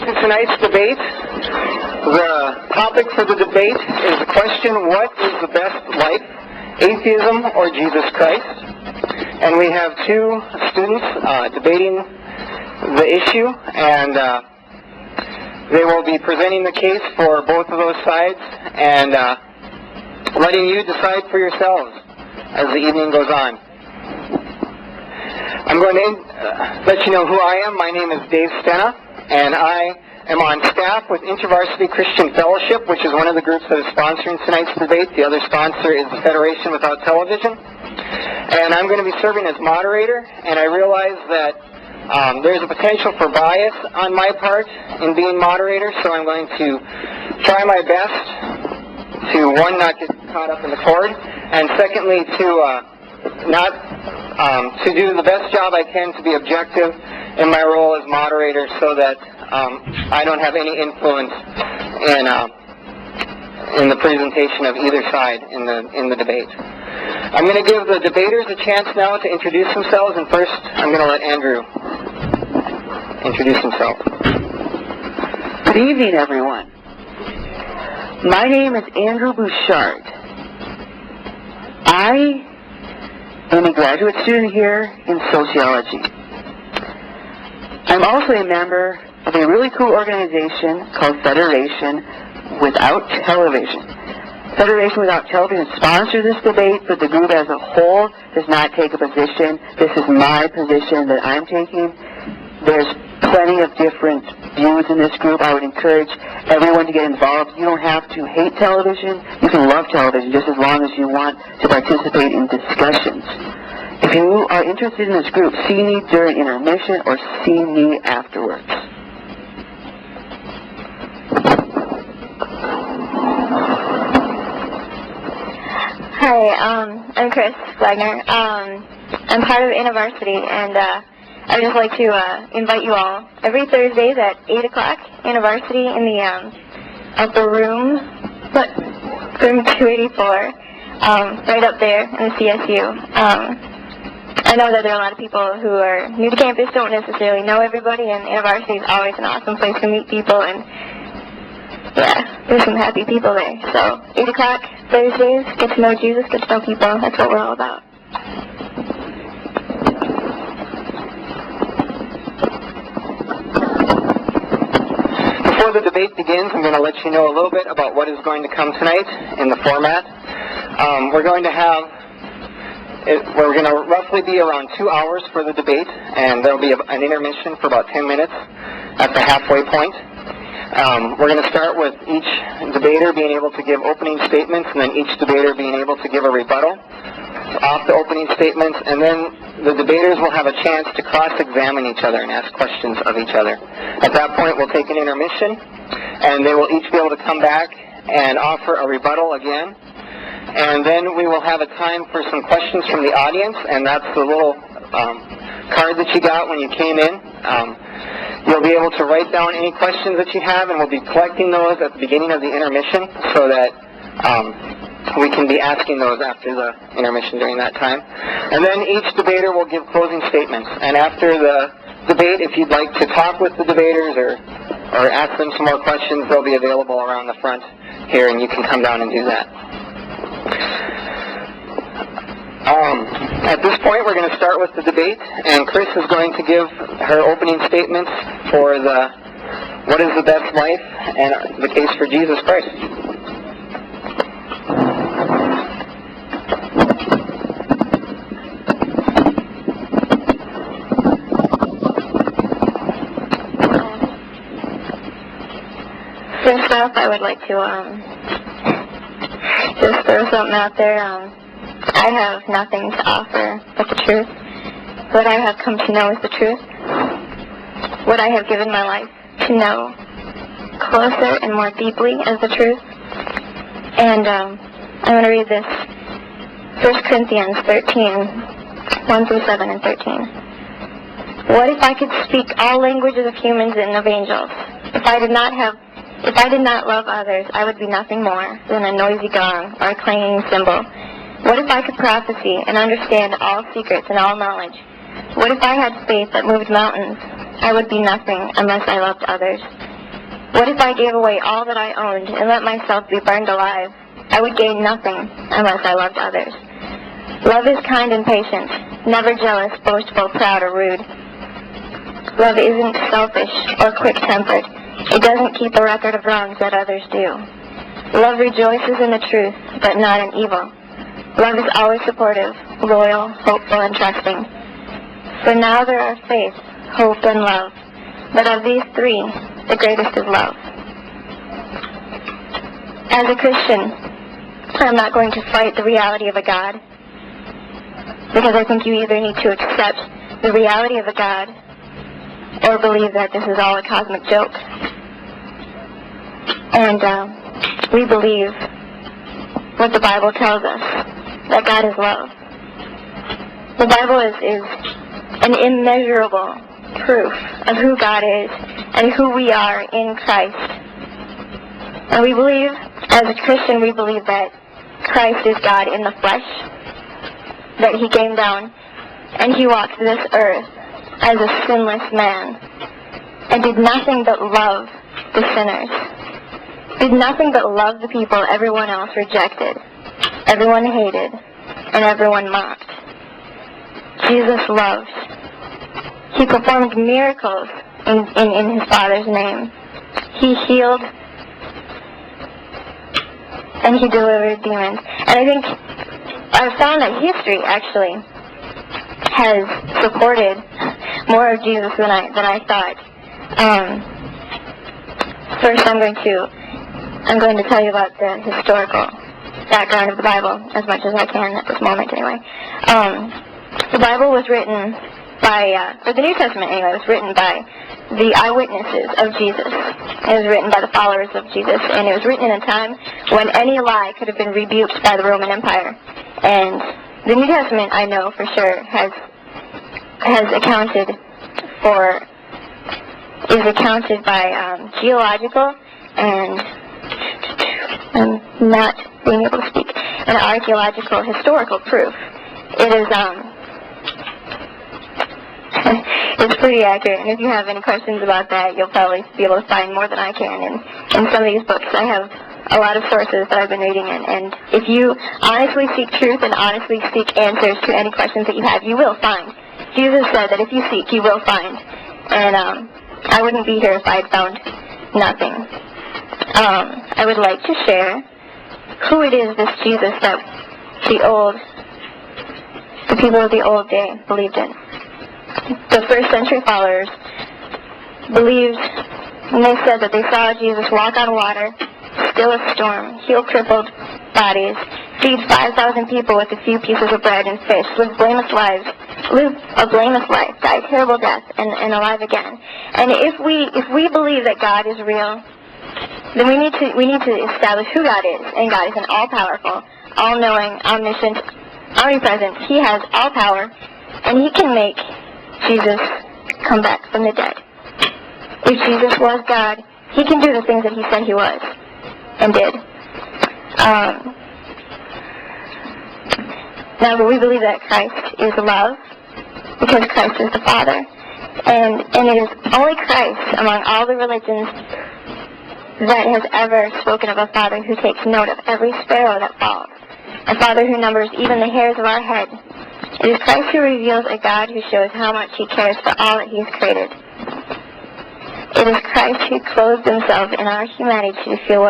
to tonight's debate. The topic for the debate is the question, what is the best life, atheism or Jesus Christ? And we have two students debating the issue, and they will be presenting the case for both of those sides and letting you decide for yourselves as the evening goes on. I'm going to let you know who I am. My name is Dave Stene, and I am on staff with Intervarsity Christian Fellowship, which is one of the groups that is sponsoring tonight's debate. The other sponsor is the Federation Without Television. And I'm going to be serving as moderator, and I realize that there's a potential for bias on my part in being moderator, so I'm going to try my best to, one, not get caught up in the cord, and secondly, to do the best job I can to be objective in my role as moderator so that I don't have any influence in the presentation of either side in the debate. I'm going to give the debaters a chance now to introduce themselves, and first I'm going to let Andrew introduce himself. Good evening, everyone. My name is Andrew Bushard. I am a graduate student here in sociology. I'm also a member of a really cool organization called Federation Without Television. Federation Without Television sponsors this debate, but the group as a whole does not take a position. This is my position that I'm taking. There's plenty of different views in this group. I would encourage everyone to get involved. You don't have to hate television. You can love television just as long as you want to participate in discussions. If you are interested in this group, see me during intermission or see me afterwards. Hi, I'm Kris Wagner. I'm part of Intervarsity, and I'd just like to invite you all every Thursdays at 8 o'clock, Intervarsity in the upper room, room 284, right up there in the CSU. I know that there are a lot of people who are new to campus, don't necessarily know everybody, and Intervarsity is always an awesome place to meet people, and yeah, there's some happy people there. So, 8 o'clock, Thursdays, get to know Jesus, get to know people. That's what we're all about. Before the debate begins, I'm going to let you know a little bit about what is going to come tonight in the format. We're going to roughly be around 2 hours for the debate, and there will be an intermission for about 10 minutes at the halfway point. We're going to start with each debater being able to give opening statements, and then each debater being able to give a rebuttal off the opening statements, and then the debaters will have a chance to cross-examine each other and ask questions of each other. At that point, we'll take an intermission, and they will each be able to come back and offer a rebuttal again. And then we will have a time for some questions from the audience, and that's the little card that you got when you came in. You'll be able to write down any questions that you have, and we'll be collecting those at the beginning of the intermission so that we can be asking those after the intermission during that time. And then each debater will give closing statements. And after the debate, if you'd like to talk with the debaters or ask them some more questions, they'll be available around the front here, and you can come down and do that. At this point, we're going to start with the debate, and Kris is going to give her opening statements for what is the best life and the case for Jesus Christ. First off, I would like to just throw something out there. I have nothing to offer but the truth. What I have come to know is the truth. What I have given my life to know closer and more deeply as the truth. And I'm going to read this 1 Corinthians 13, 1 through 7 and 13. What if I could speak all languages of humans and of angels? If I did not love others, I would be nothing more than a noisy gong or a clanging cymbal. What if I could prophesy and understand all secrets and all knowledge? What if I had faith that moved mountains? I would be nothing unless I loved others. What if I gave away all that I owned and let myself be burned alive? I would gain nothing unless I loved others. Love is kind and patient, never jealous, boastful, proud, or rude. Love isn't selfish or quick-tempered. It doesn't keep a record of wrongs that others do. Love rejoices in the truth, but not in evil. Love is always supportive, loyal, hopeful, and trusting. For now there are faith, hope, and love. But of these three, the greatest is love. As a Christian, I'm not going to fight the reality of a God, because I think you either need to accept the reality of a God or believe that this is all a cosmic joke. And we believe what the Bible tells us, that God is love. The Bible is an immeasurable proof of who God is and who we are in Christ. And we believe, as a Christian, we believe that Christ is God in the flesh, that he came down and he walked this earth as a sinless man and did nothing but love the sinners, did nothing but love the people everyone else rejected, everyone hated, and everyone mocked. Jesus loved. He performed miracles in his Father's name. He healed and he delivered demons. And I think I've found that history actually has supported more of Jesus than I thought. First, I'm going to tell you about the historical background of the Bible as much as I can at this moment, anyway. The Bible was written by, or the New Testament anyway, was written by the eyewitnesses of Jesus. It was written by the followers of Jesus, and it was written in a time when any lie could have been rebuked by the Roman Empire. And the New Testament, I know for sure, is accounted by geological and I'm not being able to speak, an archaeological historical proof. It is it's pretty accurate, and if you have any questions about that, you'll probably be able to find more than I can in some of these books. I have a lot of sources that I've been reading in, and if you honestly seek truth and honestly seek answers to any questions that you have, you will find. Jesus said that if you seek, you will find, and I wouldn't be here if I had found nothing. I would like to share who it is, this Jesus, that the people of the old day believed in. The first century followers believed, and they said that they saw Jesus walk on water, still a storm, heal crippled bodies, feed 5,000 people with a few pieces of bread and fish, live a blameless life, die a terrible death, and alive again. And if we believe that God is real, then we need to establish who God is, and God is an all-powerful, all-knowing, omniscient, omnipresent. He has all power, and he can make Jesus come back from the dead. If Jesus was God, he can do the things that he said he was and did. Now, but we believe that Christ is love because Christ is the Father, and it is only Christ among all the religions that has ever spoken of a Father who takes note of every sparrow that falls, a Father who numbers even the hairs of our head. It is Christ who reveals a God who shows how much he cares for all that he has created. It is Christ who clothed himself in our humanity to feel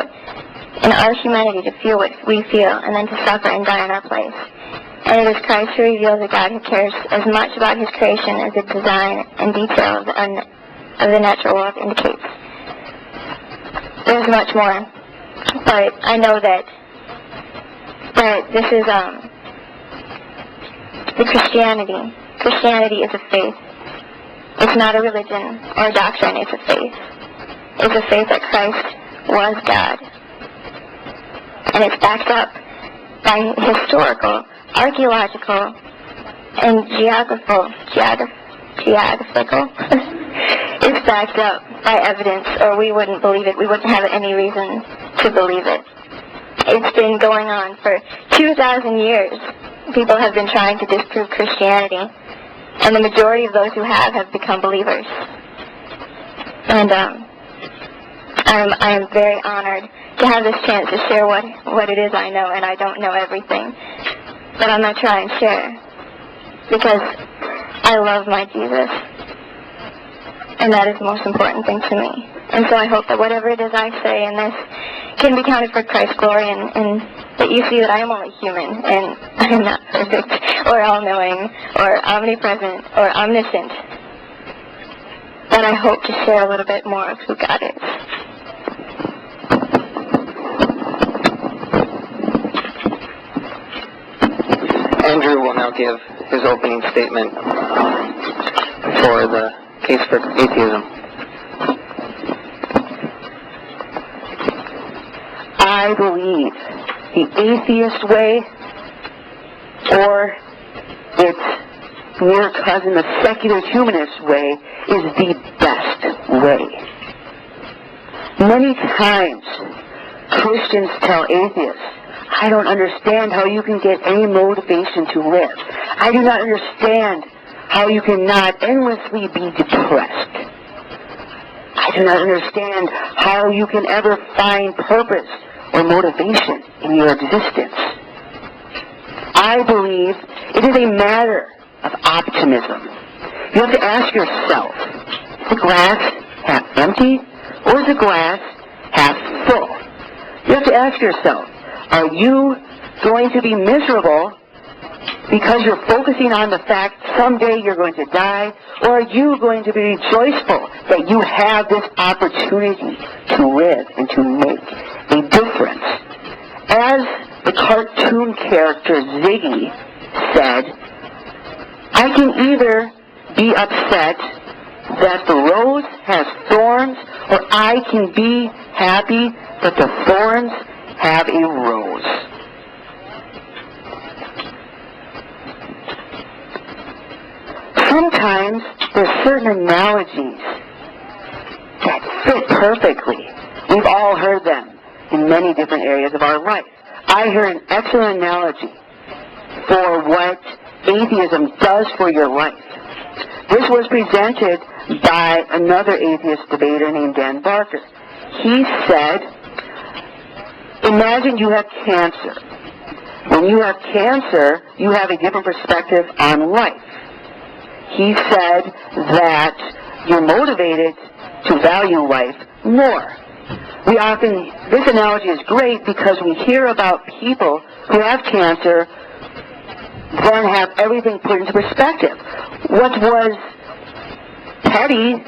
what we feel, and then to suffer and die in our place. And it is Christ who reveals a God who cares as much about his creation as the design and detail of the natural world indicates. There's much more, but I know that this is the Christianity. Christianity is a faith. It's not a religion or a doctrine, it's a faith. It's a faith that Christ was God. And it's backed up by historical, archaeological, and geographical. It's backed up by evidence, or we wouldn't believe it. We wouldn't have any reason to believe it. It's been going on for 2,000 years. People have been trying to disprove Christianity, and the majority of those who have become believers. And I am very honored to have this chance to share what it is I know, and I don't know everything. But I'm going to try and share, because I love my Jesus, and that is the most important thing to me. And so I hope that whatever it is I say in this can be counted for Christ's glory, and that you see that I am only human, and I am not perfect, or all-knowing, or omnipresent, or omniscient. But I hope to share a little bit more of who God is. Andrew will now give his opening statement for the case for atheism. I believe the atheist way, or its near cousin, the secular humanist way, is the best way. Many times, Christians tell atheists, I don't understand how you can get any motivation to live. I do not understand how you cannot endlessly be depressed. I do not understand how you can ever find purpose or motivation in your existence. I believe it is a matter of optimism. You have to ask yourself, is the glass half empty or is the glass half full? You have to ask yourself, are you going to be miserable because you're focusing on the fact someday you're going to die, or are you going to be joyful that you have this opportunity to live and to make a difference? As the cartoon character Ziggy said, I can either be upset that the rose has thorns, or I can be happy that the thorns have a rose. Sometimes there's certain analogies that fit perfectly. We've all heard them in many different areas of our life. I heard an excellent analogy for what atheism does for your life. This was presented by another atheist debater named Dan Barker. He said, imagine you have cancer. When you have cancer, you have a different perspective on life. He said that you're motivated to value life more. This analogy is great because we hear about people who have cancer then have everything put into perspective. What was petty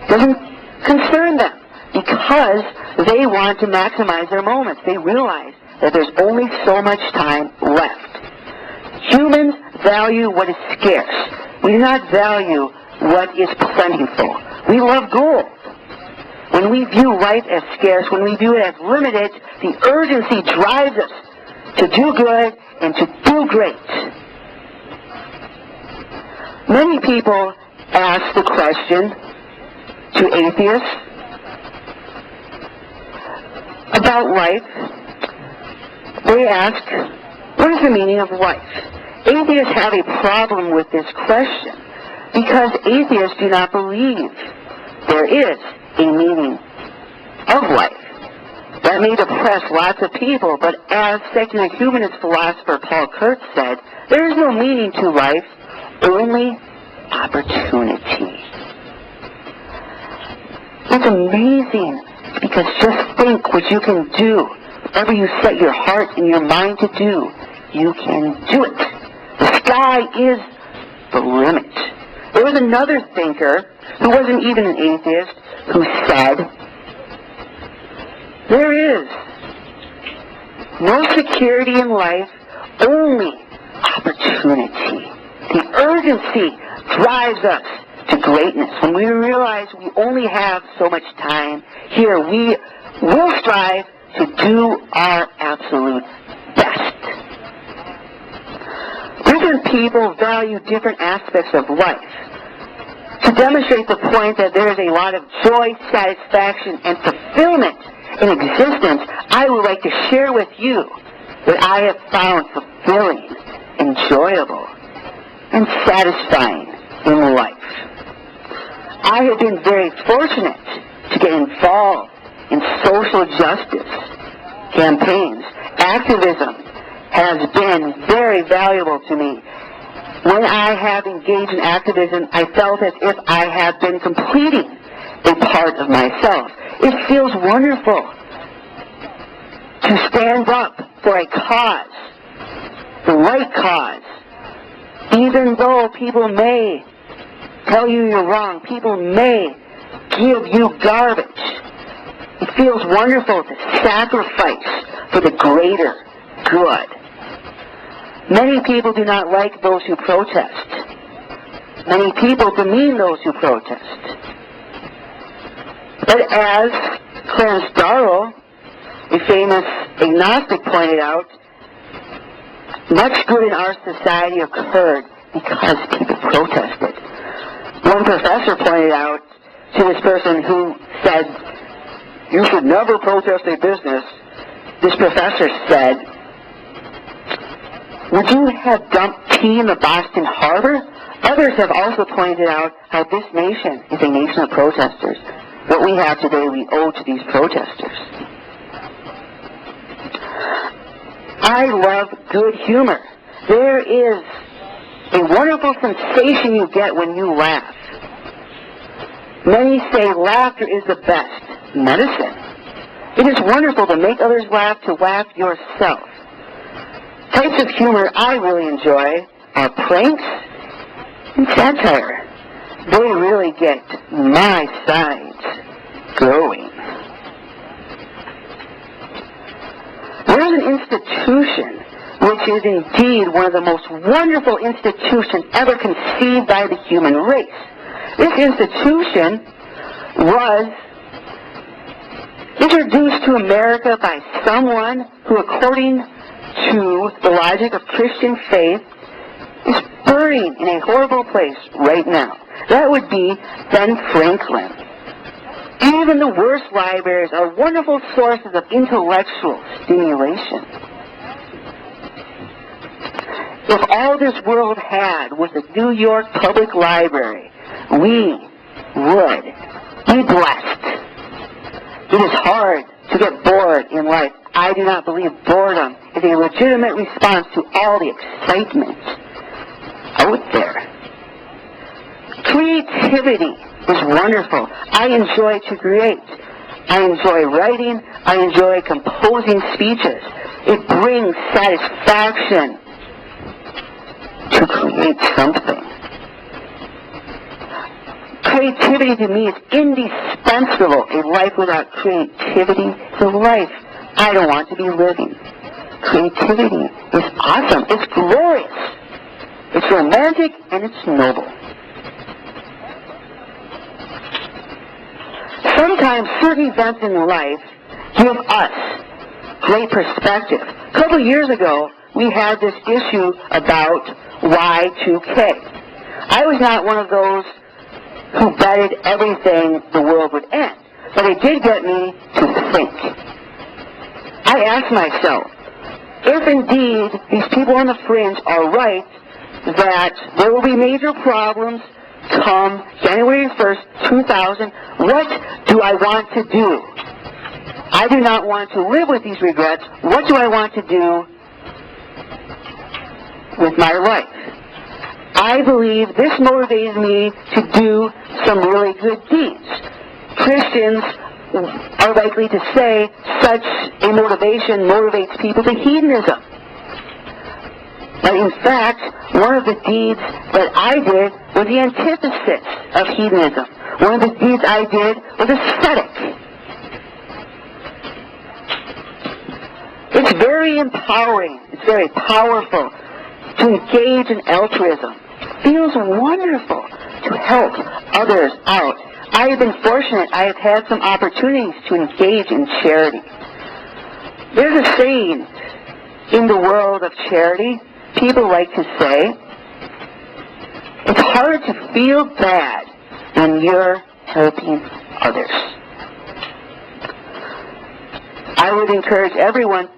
doesn't concern them because they want to maximize their moments. They realize that there's only so much time left. Humans value what is scarce. We do not value what is plentiful. We love gold. When we view life as scarce, when we view it as limited, the urgency drives us to do good and to do great. Many people ask the question to atheists about life. They ask, what is the meaning of life? Atheists have a problem with this question because atheists do not believe there is a meaning of life. That may depress lots of people, but as secular humanist philosopher Paul Kurtz said, there is no meaning to life, only opportunity. It's amazing because just think what you can do. Whatever you set your heart and your mind to do, you can do it. The sky is the limit. There was another thinker who wasn't even an atheist who said, there is no security in life, only opportunity. The urgency drives us to greatness. When we realize we only have so much time here, we will strive to do our absolute best. Different people value different aspects of life. To demonstrate the point that there is a lot of joy, satisfaction, and fulfillment in existence, I would like to share with you that I have found fulfilling, enjoyable, and satisfying in life. I have been very fortunate to get involved in social justice campaigns. Activism has been very valuable to me. When I have engaged in activism, I felt as if I have been completing a part of myself. It feels wonderful to stand up for a cause, the right cause, even though people may tell you you're wrong, people may give you garbage. It feels wonderful to sacrifice for the greater good. Many people do not like those who protest. Many people demean those who protest. But as Clarence Darrow, a famous agnostic, pointed out, much good in our society occurred because people protested. One professor pointed out to this person who said, "You should never protest a business." This professor said, "Would you have dumped tea in the Boston Harbor?" Others have also pointed out how this nation is a nation of protesters. What we have today we owe to these protesters. I love good humor. There is a wonderful sensation you get when you laugh. Many say laughter is the best medicine. It is wonderful to make others laugh, to laugh yourself. Types of humor I really enjoy are pranks and satire. They really get my sides going. There's an institution which is indeed one of the most wonderful institutions ever conceived by the human race. This institution was introduced to America by someone who, according to the logic of Christian faith, is burning in a horrible place right now. That would be Ben Franklin. Even the worst libraries are wonderful sources of intellectual stimulation. If all this world had was the New York Public Library, we would be blessed. It is hard to get bored in life. I do not believe boredom is a legitimate response to all the excitement out there. Creativity is wonderful. I enjoy to create. I enjoy writing. I enjoy composing speeches. It brings satisfaction to create something. Creativity to me is indispensable. A life without creativity is a life I don't want to be living. Creativity is awesome. It's glorious. It's romantic and it's noble. Sometimes certain events in life give us great perspective. A couple years ago, we had this issue about Y2K. I was not one of those who betted everything the world would end, but it did get me to think. I asked myself, if indeed these people on the fringe are right that there will be major problems come January 1st, 2000, what do I want to do? I do not want to live with these regrets. What do I want to do with my life? I believe this motivated me to do some really good deeds. Christians are likely to say such a motivation motivates people to hedonism. But in fact, one of the deeds that I did was the antithesis of hedonism. One of the deeds I did was ascetic. It's very empowering. It's very powerful to engage in altruism. It feels wonderful to help others out. I have been fortunate. I have had some opportunities to engage in charity. There's a saying in the world of charity. People like to say, it's hard to feel bad when you're helping others. I would encourage everyone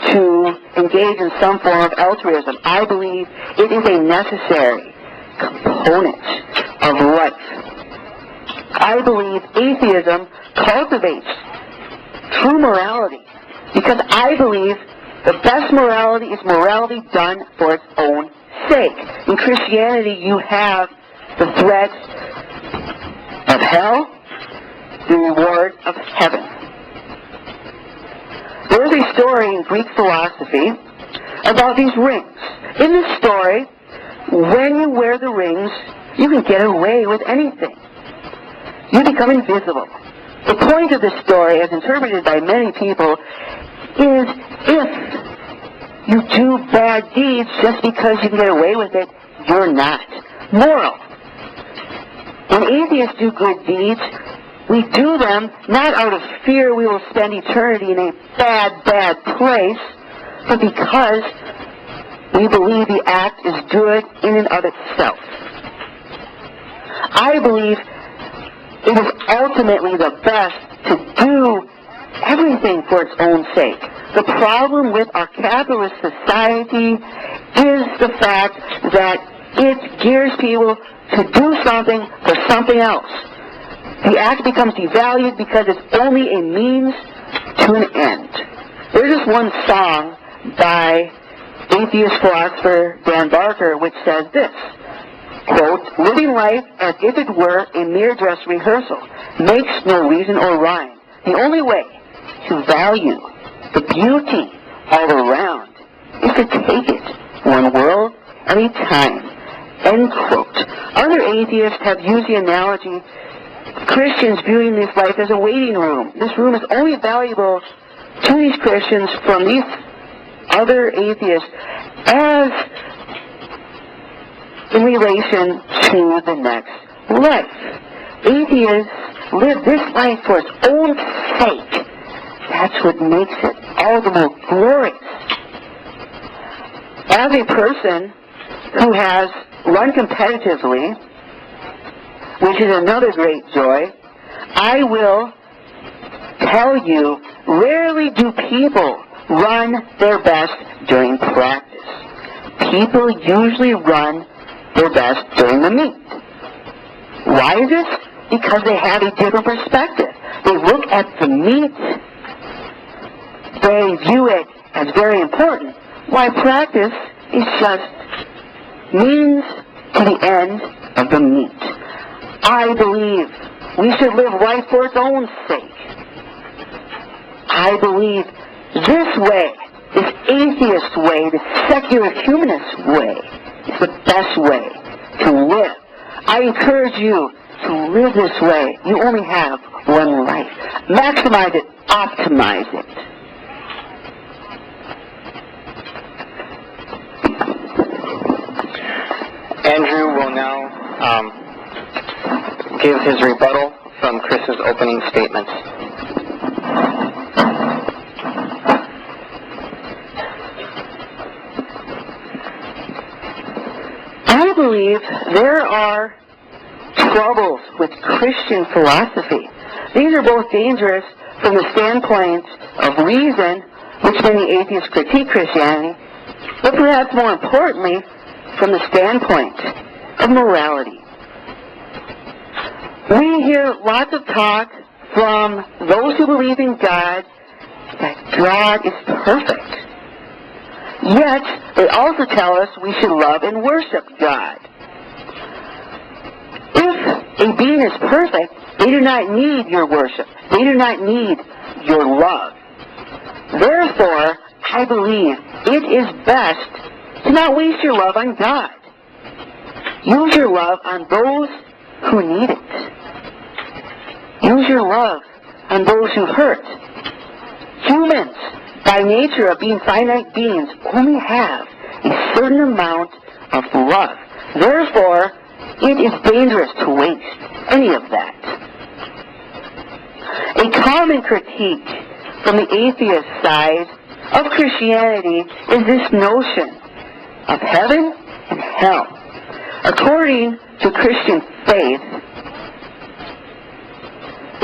to engage in some form of altruism. I believe it is a necessary component of life. I believe atheism cultivates true morality, because I believe the best morality is morality done for its own sake. In Christianity, you have the threat of hell, the reward of heaven. There is a story in Greek philosophy about these rings. In this story, when you wear the rings, you can get away with anything. You become invisible. The point of this story, as interpreted by many people, is if you do bad deeds just because you can get away with it, you're not moral. When atheists do good deeds, we do them not out of fear we will spend eternity in a bad, bad place, but because we believe the act is good in and of itself. I believe it is ultimately the best to do everything for its own sake. The problem with our capitalist society is the fact that it gears people to do something for something else. The act becomes devalued because it's only a means to an end. There's this one song by atheist philosopher Dan Barker which says this, quote, "Living life as if it were a mere dress rehearsal makes no reason or rhyme. The only way to value the beauty all around is to take it one world at a time." End quote. Other atheists have used the analogy of Christians viewing this life as a waiting room. This room is only valuable to these Christians from these other atheists as in relation to the next life. Atheists live this life for its own sake. That's what makes it all the more glorious. As a person who has run competitively, which is another great joy, I will tell you, rarely do people run their best during practice. People usually run their best during the meet. Why is this? Because they have a different perspective. They look at the meet, they view it as very important, while practice is just means to the end of the meet. I believe we should live life for its own sake. I believe this way, this atheist way, this secular humanist way, is the best way to live. I encourage you to live this way. You only have one life. Maximize it, optimize it. Andrew will now give his rebuttal from Kris's opening statements. I believe there are troubles with Christian philosophy. These are both dangerous from the standpoint of reason, which many atheists critique Christianity, but perhaps more importantly, from the standpoint of morality. We hear lots of talk from those who believe in God that God is perfect. Yet, they also tell us we should love and worship God. If a being is perfect, they do not need your worship. They do not need your love. Therefore, I believe it is best to not waste your love on God. Use your love on those who need it. Use your love on those who hurt. Humans, by nature of being finite beings, only have a certain amount of love. Therefore, it is dangerous to waste any of that. A common critique from the atheist side of Christianity is this notion of heaven and hell. According to Christian faith,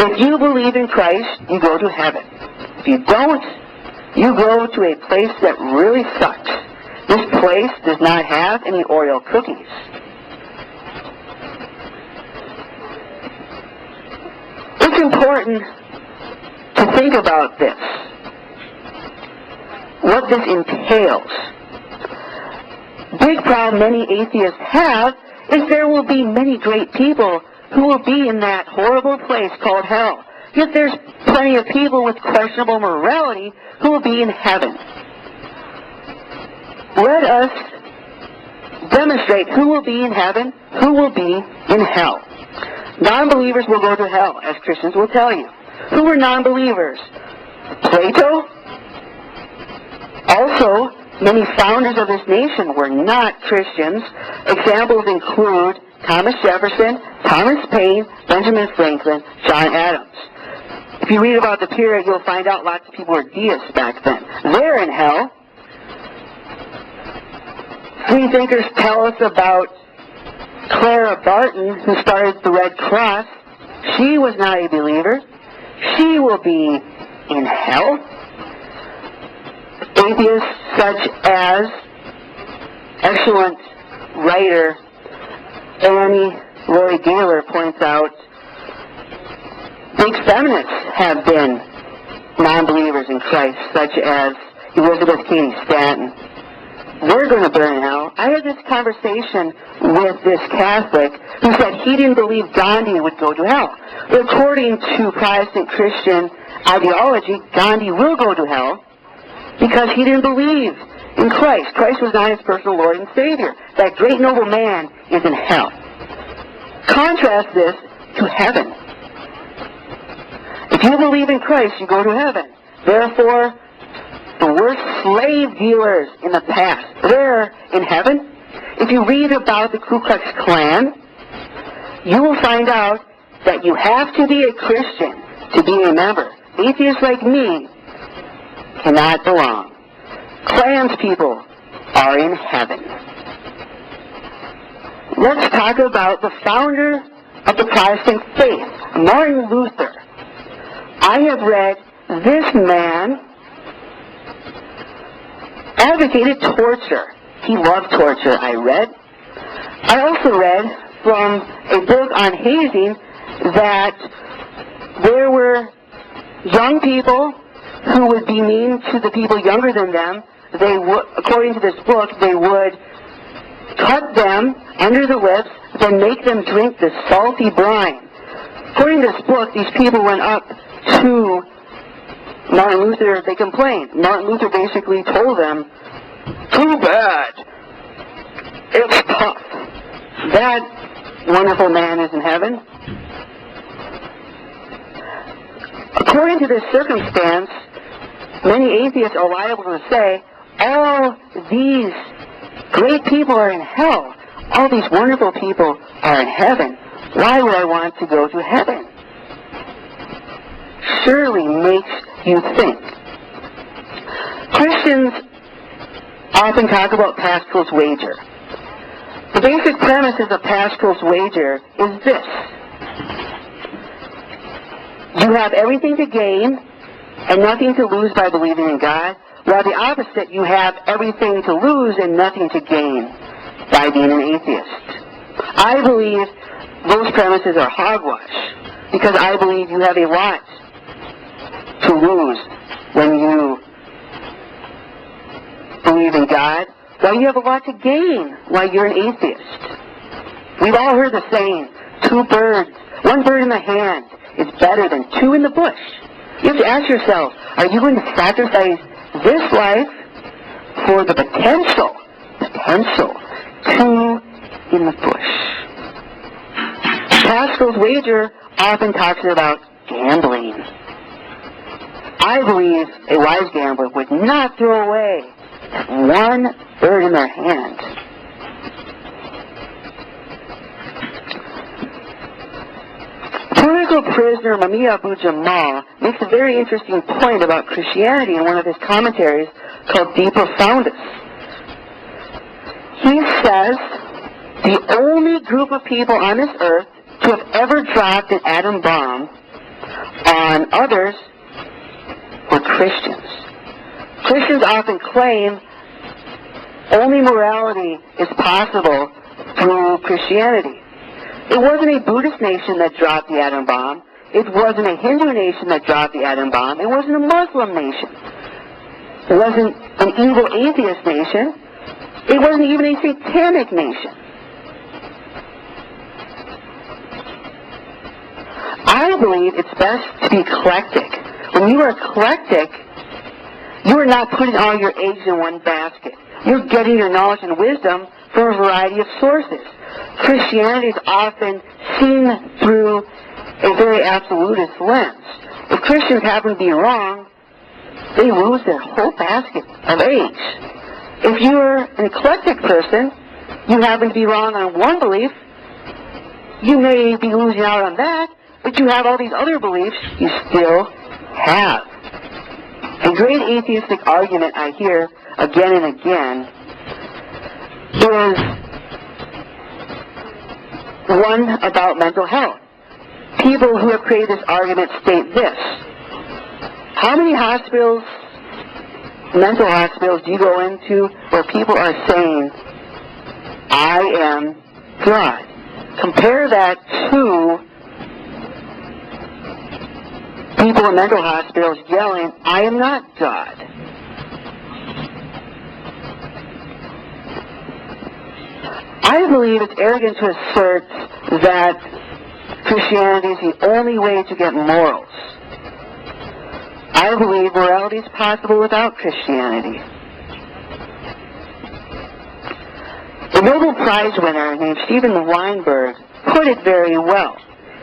if you believe in Christ, you go to heaven. If you don't, you go to a place that really sucks. This place does not have any Oreo cookies. It's important to Think about this. What this entails. Big problem many atheists have is there will be many great people who will be in that horrible place called hell. Yet there's plenty of people with questionable morality who will be in heaven. Let us demonstrate who will be in heaven, who will be in hell. Non-believers will go to hell, as Christians will tell you. Who were non-believers? Plato. Also, many founders of this nation were not Christians. Examples include Thomas Jefferson, Thomas Paine, Benjamin Franklin, John Adams. If you read about the period, you'll find out lots of people were deists back then. They're in hell. Free thinkers tell us about Clara Barton, who started the Red Cross. She was not a believer. She will be in hell. Atheists such as excellent writer Annie Roy Gaylor points out, big feminists have been non-believers in Christ, such as Elizabeth Cady Stanton. They're going to burn in hell. I had this conversation with this Catholic who said he didn't believe Gandhi would go to hell. But according to Protestant Christian ideology, Gandhi will go to hell because he didn't believe in Christ. Christ was not his personal Lord and Savior. That great noble man is in hell. Contrast this to heaven. If you believe in Christ, you go to heaven. Therefore, the worst slave dealers in the past, they're in heaven. If you read about the Ku Klux Klan, you will find out that you have to be a Christian to be a member. Atheists like me cannot belong. Klan's people are in heaven. Let's talk about the founder of the Protestant faith, Martin Luther. I have read this man advocated torture. He loved torture, I read. I also read from a book on hazing that there were young people who would be mean to the people younger than them. They would, according to this book, they would cut them under the lips, then make them drink the salty brine. According to this book, these people went up to Martin Luther. They complained. Martin Luther basically told them, too bad. It's tough. That wonderful man is in heaven. According to this circumstance, many atheists are liable to say, all these great people are in hell. All these wonderful people are in heaven. Why would I want to go to heaven? Surely makes you think. Christians often talk about Pascal's wager. The basic premises of Pascal's wager is this. You have everything to gain and nothing to lose by believing in God, while the opposite, you have everything to lose and nothing to gain by being an atheist. I believe those premises are hogwash, because I believe you have a lot to lose when you believe in God, while you have a lot to gain while you're an atheist. We've all heard the saying, one bird in the hand is better than two in the bush. You have to ask yourself, are you going to sacrifice this life for the potential two in the bush? Pascal's wager often talks about gambling. I believe a wise gambler would not throw away one bird in their hand. Political prisoner Mami Abu-Jamal makes a very interesting point about Christianity in one of his commentaries called De Profundis. He says, the only group of people on this earth to have ever dropped an atom bomb on others were Christians. Christians often claim only morality is possible through Christianity. It wasn't a Buddhist nation that dropped the atom bomb. it wasn't a Hindu nation that dropped the atom bomb. It wasn't a Muslim nation. It wasn't an evil atheist nation. It wasn't even a satanic nation. I believe it's best to be eclectic. When you are eclectic, you are not putting all your eggs in one basket. You're getting your knowledge and wisdom from a variety of sources. Christianity is often seen through a very absolutist lens. If Christians happen to be wrong, they lose their whole basket of eggs. If you're an eclectic person, you happen to be wrong on one belief, you may be losing out on that, but you have all these other beliefs you still have. A great atheistic argument I hear again and again is one about mental health. People who have created this argument state this: how many hospitals, mental hospitals, do you go into where people are saying, I am God? Compare that to people in mental hospitals yelling, I am not God. I believe it's arrogant to assert that Christianity is the only way to get morals. I believe morality is possible without Christianity. The Nobel Prize winner named Steven Weinberg put it very well.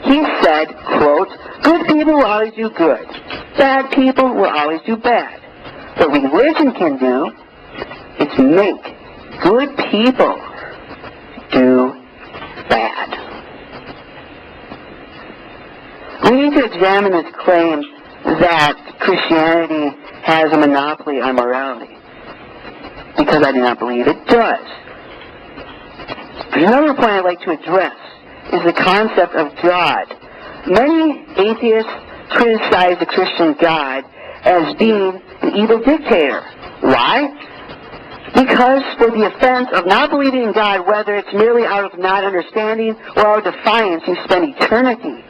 He said, quote, good people will always do good. Bad people will always do bad. What religion can do is make good people do bad. We need to examine this claim that Christianity has a monopoly on morality, because I do not believe it does. Another point I'd like to address is the concept of God. Many atheists criticize the Christian God as being an evil dictator. Why? Because for the offense of not believing in God, whether it's merely out of not understanding or out of defiance, you spend eternity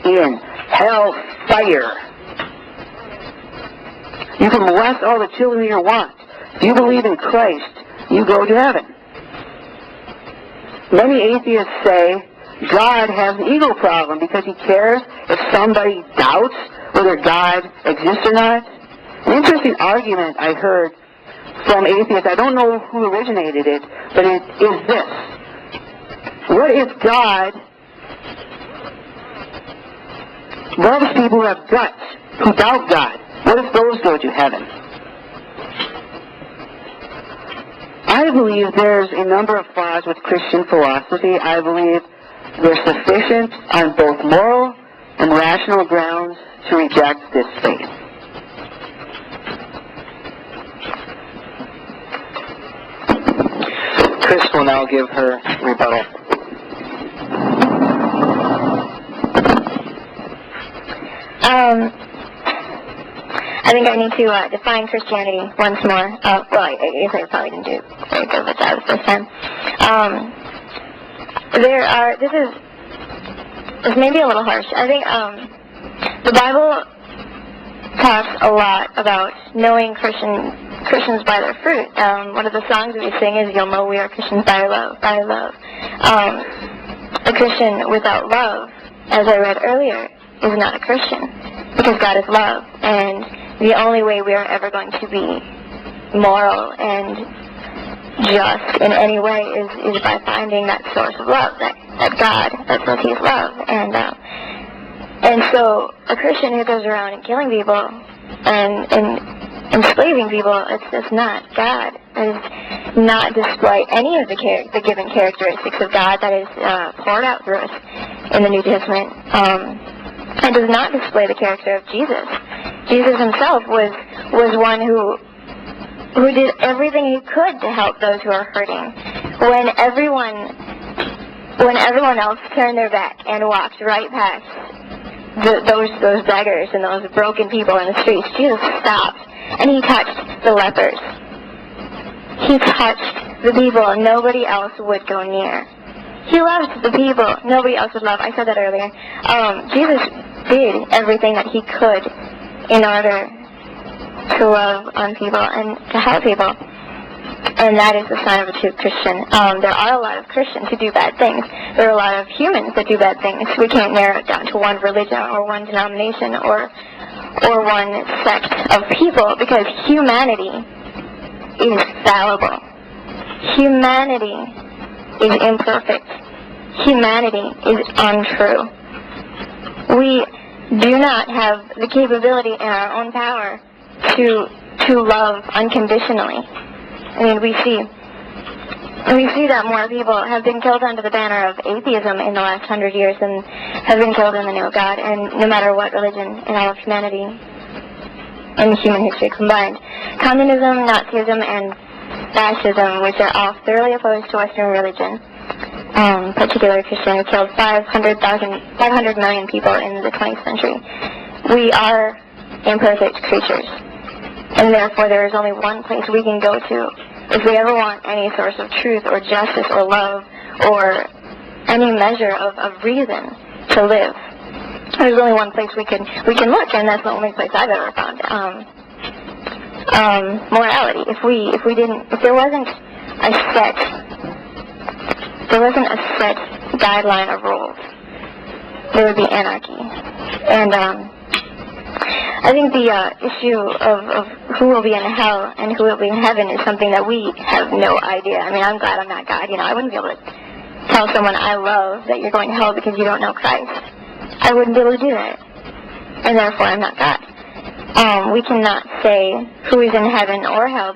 in hell fire. You can molest all the children you want. If you believe in Christ, you go to heaven. Many atheists say God has an ego problem because he cares if somebody doubts whether God exists or not. An interesting argument I heard from atheists, I don't know who originated it, but it is this. What if God loves people who have guts, who doubt God? What if those go to heaven? I believe there's a number of flaws with Christian philosophy. I believe they're sufficient on both moral and rational grounds to reject this faith. Kris will now give her rebuttal. I think I need to define Christianity once more. Well, I guess I probably didn't do very good with that the first time. This may be a little harsh. I think the Bible talks a lot about knowing Christians by their fruit. One of the songs we sing is, you'll know we are Christians by our love, by our love. A Christian without love, as I read earlier, is not a Christian, because God is love, and the only way we are ever going to be moral and just in any way is by finding that source of love, that God, that says He's love. And so a Christian who goes around and killing people and enslaving people, it's just not God. It does not display any of the given characteristics of God that is poured out through us in the New Testament. It does not display the character of Jesus. Jesus himself was one who did everything he could to help those who are hurting. When everyone else turned their back and walked right past those beggars and those broken people in the streets, Jesus stopped and he touched the lepers. He touched the people nobody else would go near. He loved the people nobody else would love. I said that earlier. Jesus did everything that he could in order to love on people and to help people. And that is the sign of a true Christian. There are a lot of Christians who do bad things. There are a lot of humans that do bad things. We can't narrow it down to one religion or one denomination or one sect of people, because humanity is fallible. Humanity is imperfect. Humanity is untrue. We do not have the capability in our own power to love unconditionally. I mean, we see that more people have been killed under the banner of atheism in the last 100 years than have been killed in the name of God, and no matter what religion in all of humanity and human history combined. Communism, Nazism, and fascism, which are all thoroughly opposed to Western religion, particularly Christianity, killed 500 million people in the 20th century. We are imperfect creatures, and therefore there is only one place we can go to if we ever want any source of truth or justice or love or any measure of reason to live. There's only one place we can look, and that's the only place I've ever found. Morality. If there wasn't a set guideline of rules, there would be anarchy. And I think the issue of who will be in hell and who will be in heaven is something that we have no idea. I mean, I'm glad I'm not God. I wouldn't be able to tell someone I love that you're going to hell because you don't know Christ. I wouldn't be able to do that. And therefore, I'm not God. We cannot say who is in heaven or hell.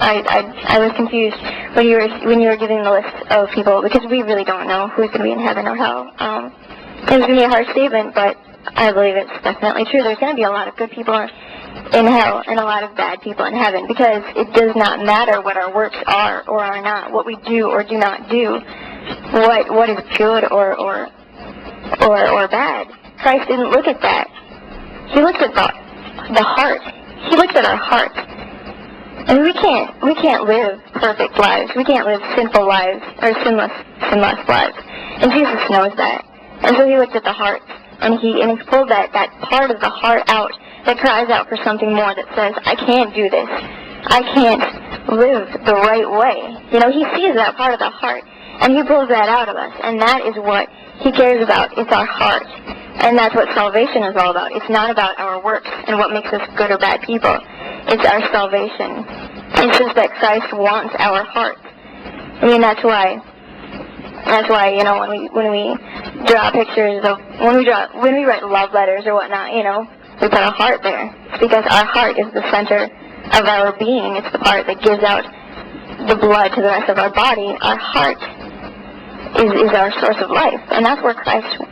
I was confused when you were giving the list of people, because we really don't know who's going to be in heaven or hell. It was going to be a hard statement, but I believe it's definitely true. There's going to be a lot of good people in hell and a lot of bad people in heaven, because it does not matter what our works are or are not, what we do or do not do, what is good or bad. Christ didn't look at that. He looked at the heart. He looked at our heart. And we can't live perfect lives. We can't live sinful lives or sinless lives. And Jesus knows that. And so he looked at the heart, and he pulled that part of the heart out that cries out for something more, that says, I can't do this. I can't live the right way. He sees that part of the heart, and he pulls that out of us, and that is what he cares about. It's our heart. And that's what salvation is all about. It's not about our works and what makes us good or bad people. It's our salvation. It's just that Christ wants our heart. I mean, that's why, when we draw pictures of, when we write love letters or whatnot, we put a heart there. It's because our heart is the center of our being. It's the part that gives out the blood to the rest of our body. Our heart is our source of life. And that's where Christ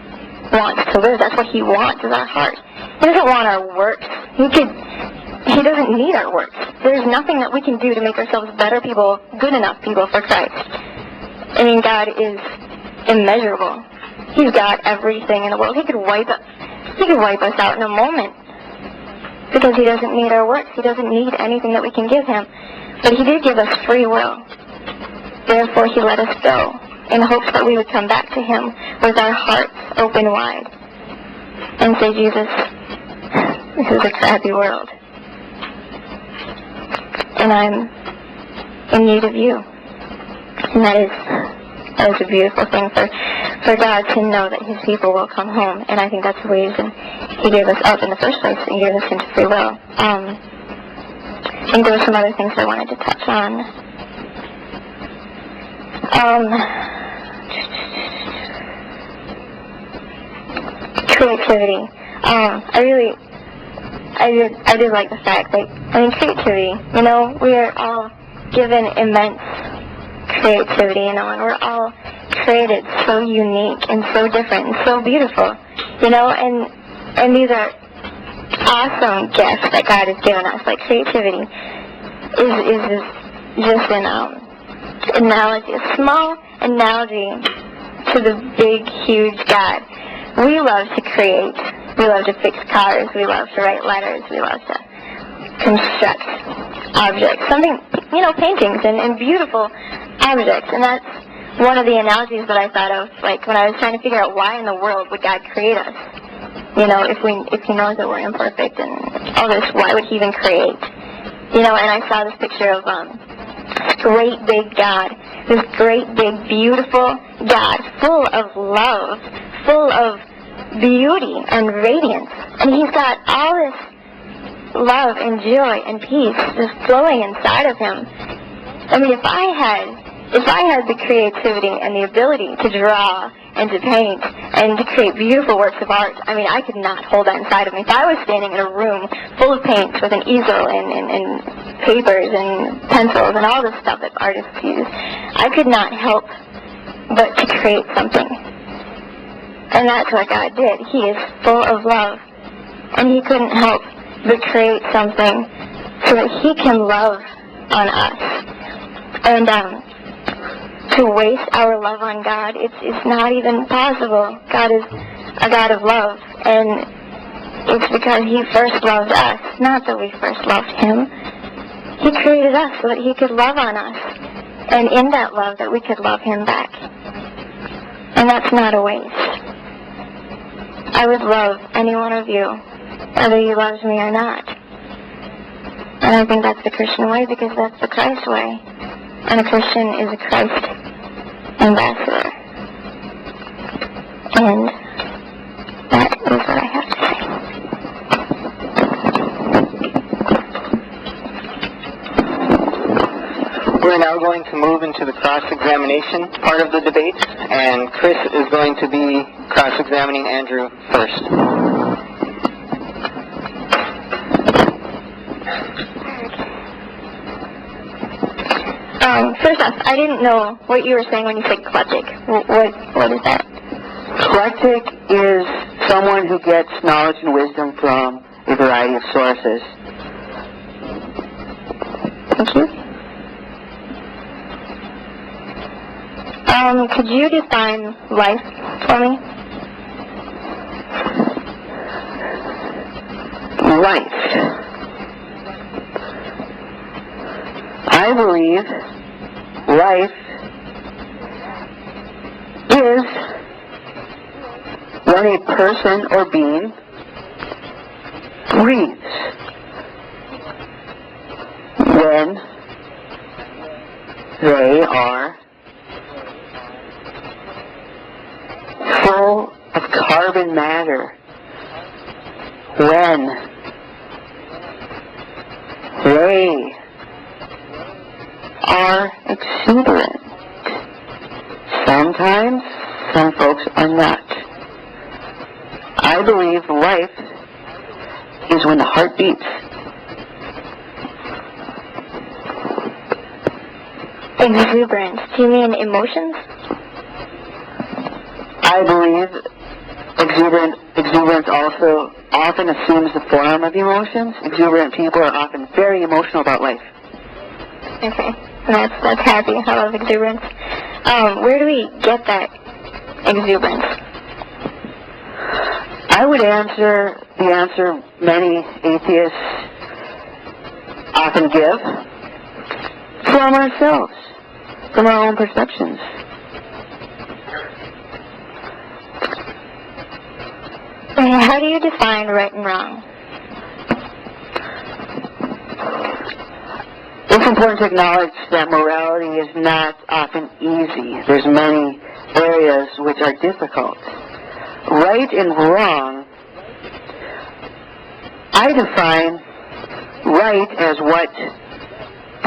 wants to live. That's what he wants, is our heart. He doesn't want our works. He doesn't need our works. There's nothing that we can do to make ourselves better people, good enough people for Christ. I mean, God is immeasurable. He's got everything in the world. He could wipe us out in a moment, because he doesn't need our works. He doesn't need anything that we can give him. But he did give us free will. Therefore, he let us go in hopes that we would come back to him with our hearts open wide and say, Jesus, this is a crappy world, and I'm in need of you. And that is a beautiful thing for God to know that his people will come home. And I think that's the reason he gave us up in the first place, and gave us into free will. I think there were some other things I wanted to touch on. Creativity. I did like the fact that, creativity, we are all given immense creativity, and we're all created so unique and so different and so beautiful, and these are awesome gifts that God has given us. Like, creativity is just an analogy, a small analogy to the big, huge God. We love to create. We love to fix cars. We love to write letters. We love to construct objects. Paintings and beautiful objects. And that's one of the analogies that I thought of, like, when I was trying to figure out why in the world would God create us. if he knows that we're imperfect and all this, why would he even create? And I saw this picture of this great big God, this great big beautiful God, full of love, full of beauty and radiance, and he's got all this love and joy and peace just flowing inside of him. I mean, if I had the creativity and the ability to draw and to paint and to create beautiful works of art, I mean, I could not hold that inside of me. If I was standing in a room full of paints with an easel and papers and pencils and all this stuff that artists use, I could not help but to create something. And that's what God did. He is full of love, and he couldn't help but create something so that he can love on us. And to waste our love on God, it's not even possible. God is a God of love, and it's because he first loved us, not that we first loved him. He created us so that he could love on us, and in that love that we could love him back. And that's not a waste. I would love any one of you, whether you love me or not. And I think that's the Christian way, because that's the Christ way. And a Christian is a Christ ambassador. And that is what I have to say. We're now going to move into the cross-examination part of the debate, and Kris is going to be cross-examining Andrew first. First off, I didn't know what you were saying when you said eclectic. What is that? Eclectic is someone who gets knowledge and wisdom from a variety of sources. Thank you. Could you define life for me? Life. I believe life is when a person or being breathes, when they are full of carbon matter, when they are exuberant. Sometimes some folks are not. I believe life is when the heart beats. Exuberance. Do you mean emotions? I believe exuberance also often assumes the form of emotions. Exuberant people are often very emotional about life. Okay. That's happy. I love exuberance. Where do we get that exuberance? I would answer the answer many atheists often give: from ourselves, from our own perceptions. How do you define right and wrong? It's important to acknowledge that morality is not often easy. There's many areas which are difficult. Right and wrong, I define right as what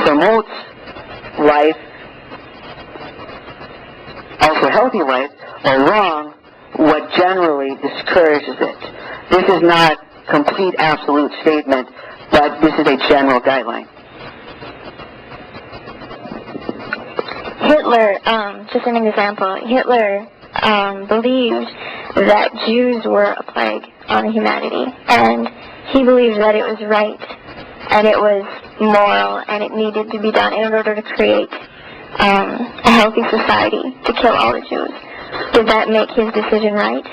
promotes life, also healthy life, or wrong, what generally discourages it. This is not a complete absolute statement, but this is a general guideline. Hitler, just an example, Hitler believed that Jews were a plague on humanity, and he believed that it was right, and it was moral, and it needed to be done in order to create a healthy society to kill all the Jews. Did that make his decision right?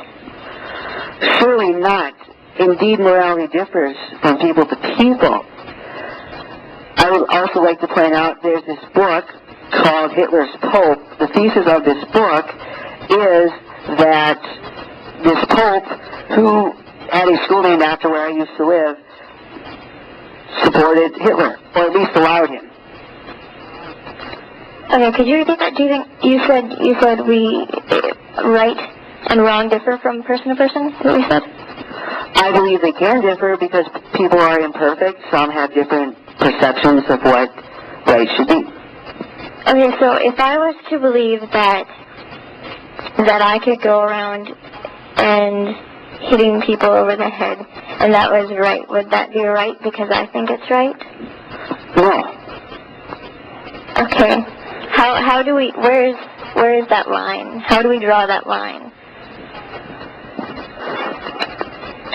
Surely not. Indeed, morality differs from people to people. I would also like to point out there's this book called Hitler's Pope. The thesis of this book is that this Pope, who at a school named after where I used to live, supported Hitler, or at least allowed him. Okay, could you repeat that? Do you think you said we right and wrong differ from person to person? Is that what you said? I believe they can differ because people are imperfect. Some have different perceptions of what right should be. Okay, so if I was to believe that I could go around and hitting people over the head, and that was right, would that be right because I think it's right? No. Okay. How do we, where is that line? How do we draw that line?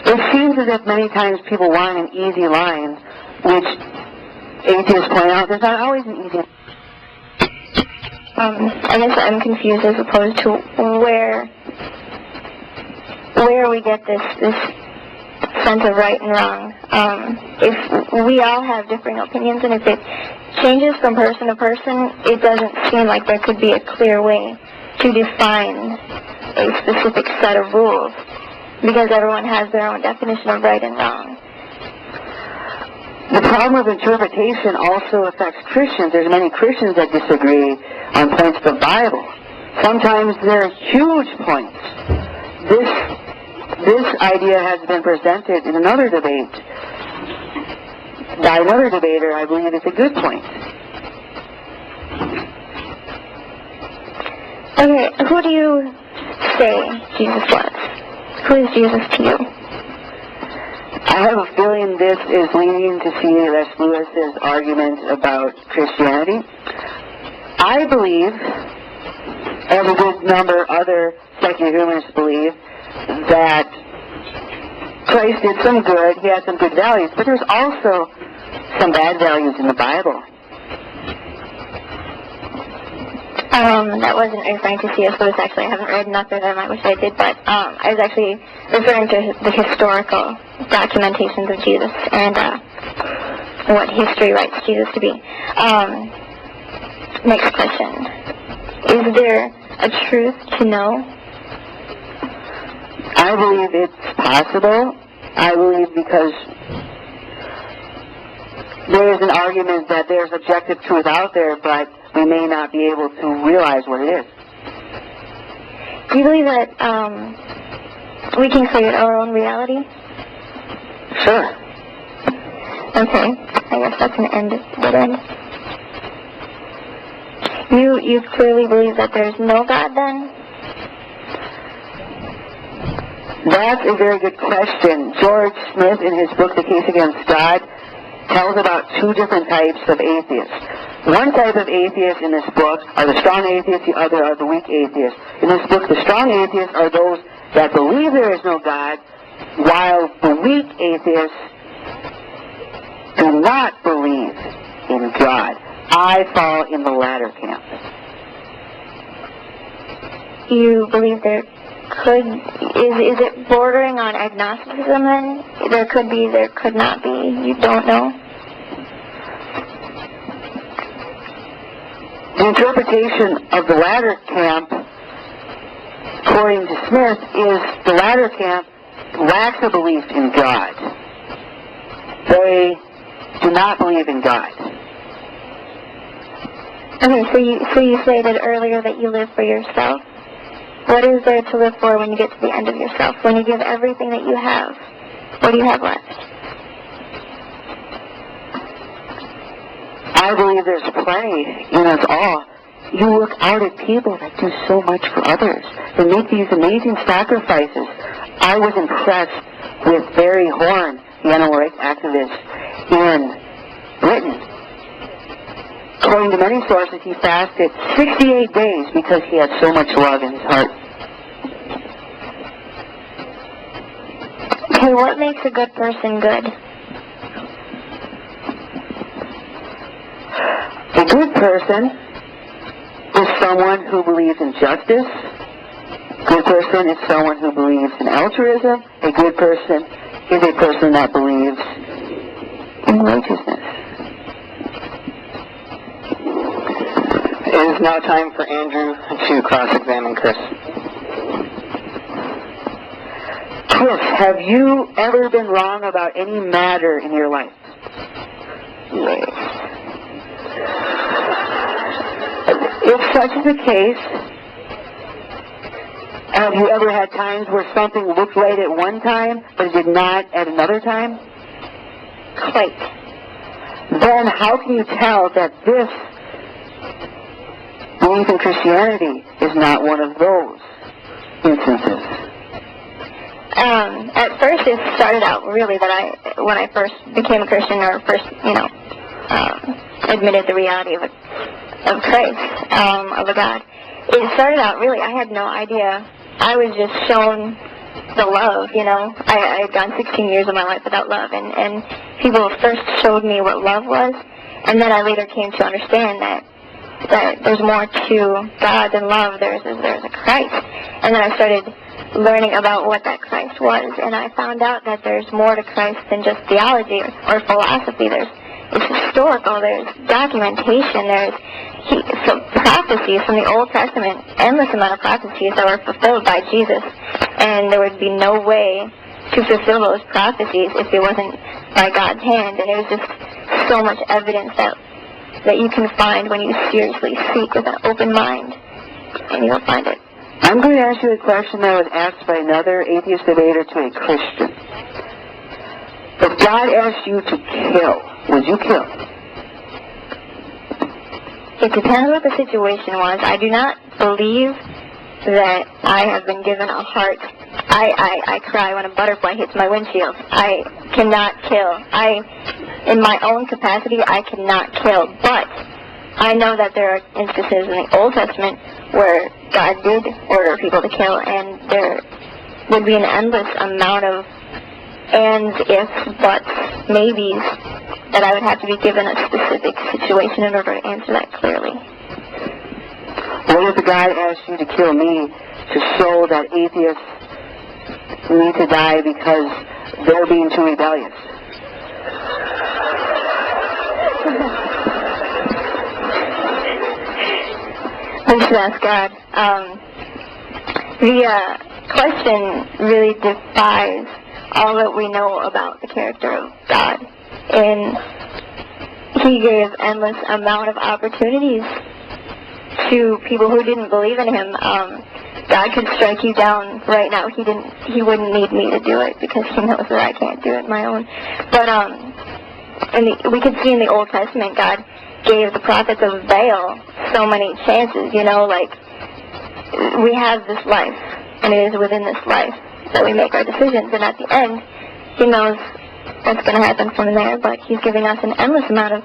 It seems as if many times people want an easy line, which atheists point out there's not always an easy line. I guess I'm confused as opposed to where we get this sense of right and wrong. If we all have differing opinions, and if it changes from person to person, it doesn't seem like there could be a clear way to define a specific set of rules, because everyone has their own definition of right and wrong. The problem of interpretation also affects Christians. There's many Christians that disagree on points of the Bible. Sometimes they're huge points. This idea has been presented in another debate by another debater. I believe it's a good point. Okay, who do you say Jesus was? Who is Jesus to you? I have a feeling this is leading to C.S. Lewis's argument about Christianity. I believe, as a good number of other secular humanists believe, that Christ did some good, he had some good values, but there's also some bad values in the Bible. That wasn't referring to C.S. Lewis, actually. I haven't read enough of them. I wish I did, but I was actually referring to the historical documentations of Jesus and what history writes Jesus to be. Next question. Is there a truth to know? I believe it's possible. I believe because there is an argument that there's objective truth out there, but we may not be able to realize what it is. Do you believe that we can create our own reality? Sure. Okay. I guess that's an good end. You clearly believe that there's no God then? That's a very good question. George Smith, in his book, The Case Against God, tells about two different types of atheists. One type of atheists in this book are the strong atheists, the other are the weak atheists. In this book, the strong atheists are those that believe there is no God, while the weak atheists do not believe in God. I fall in the latter camp. You believe there could, is it bordering on agnosticism then? There could be, there could not be, you don't know? The interpretation of the latter camp, according to Smith, is the latter camp lacks a belief in God. They do not believe in God. Okay, so you stated earlier that you live for yourself. What is there to live for when you get to the end of yourself? When you give everything that you have, what do you have left? I believe there's plenty in us all. You look out at people that do so much for others. They make these amazing sacrifices. I was impressed with Barry Horn, the animal rights activist in Britain. According to many sources, he fasted 68 days because he had so much love in his heart. Okay, what makes a good person good? A good person is someone who believes in justice. A good person is someone who believes in altruism. A good person is a person that believes in righteousness. It is now time for Andrew to cross-examine Kris. Kris, this. Have you ever been wrong about any matter in your life? Yes. If such is the case, have you ever had times where something looked right at one time, but it did not at another time? Quite. Then how can you tell that this belief in Christianity is not one of those instances? At first it started out really that when I first became a Christian or first, admitted the reality of Christ, of a God. It started out really, I had no idea. I was just shown the love, I had gone 16 years of my life without love, and people first showed me what love was, and then I later came to understand that there's more to God than love. There's a Christ. And then I started learning about what that Christ was, and I found out that there's more to Christ than just theology or philosophy. It's historical, there's documentation, there's some prophecies from the Old Testament, endless amount of prophecies that were fulfilled by Jesus, and there would be no way to fulfill those prophecies if it wasn't by God's hand, and it was just so much evidence that you can find when you seriously seek with an open mind, and you'll find it. I'm going to ask you a question that was asked by another atheist debater to a Christian. If God asked you to kill, would you kill? It depends what the situation was. I do not believe that I have been given a heart. I cry when a butterfly hits my windshield. I cannot kill. In my own capacity, I cannot kill. But I know that there are instances in the Old Testament where God did order people to kill, and there would be an endless amount of ands, ifs, buts, maybes, that I would have to be given a specific situation in order to answer that clearly. What if God asked you to kill me to show that atheists need to die because they're being too rebellious? We should ask God. The question really defies all that we know about the character of God. And He gave endless amount of opportunities to people who didn't believe in Him. God could strike you down right now. He wouldn't need me to do it because He knows that I can't do it my own. But we could see in the Old Testament, God gave the prophets of Baal so many chances. We have this life, and it is within this life that we make our decisions. And at the end, He knows what's going to happen from there. But He's giving us an endless amount of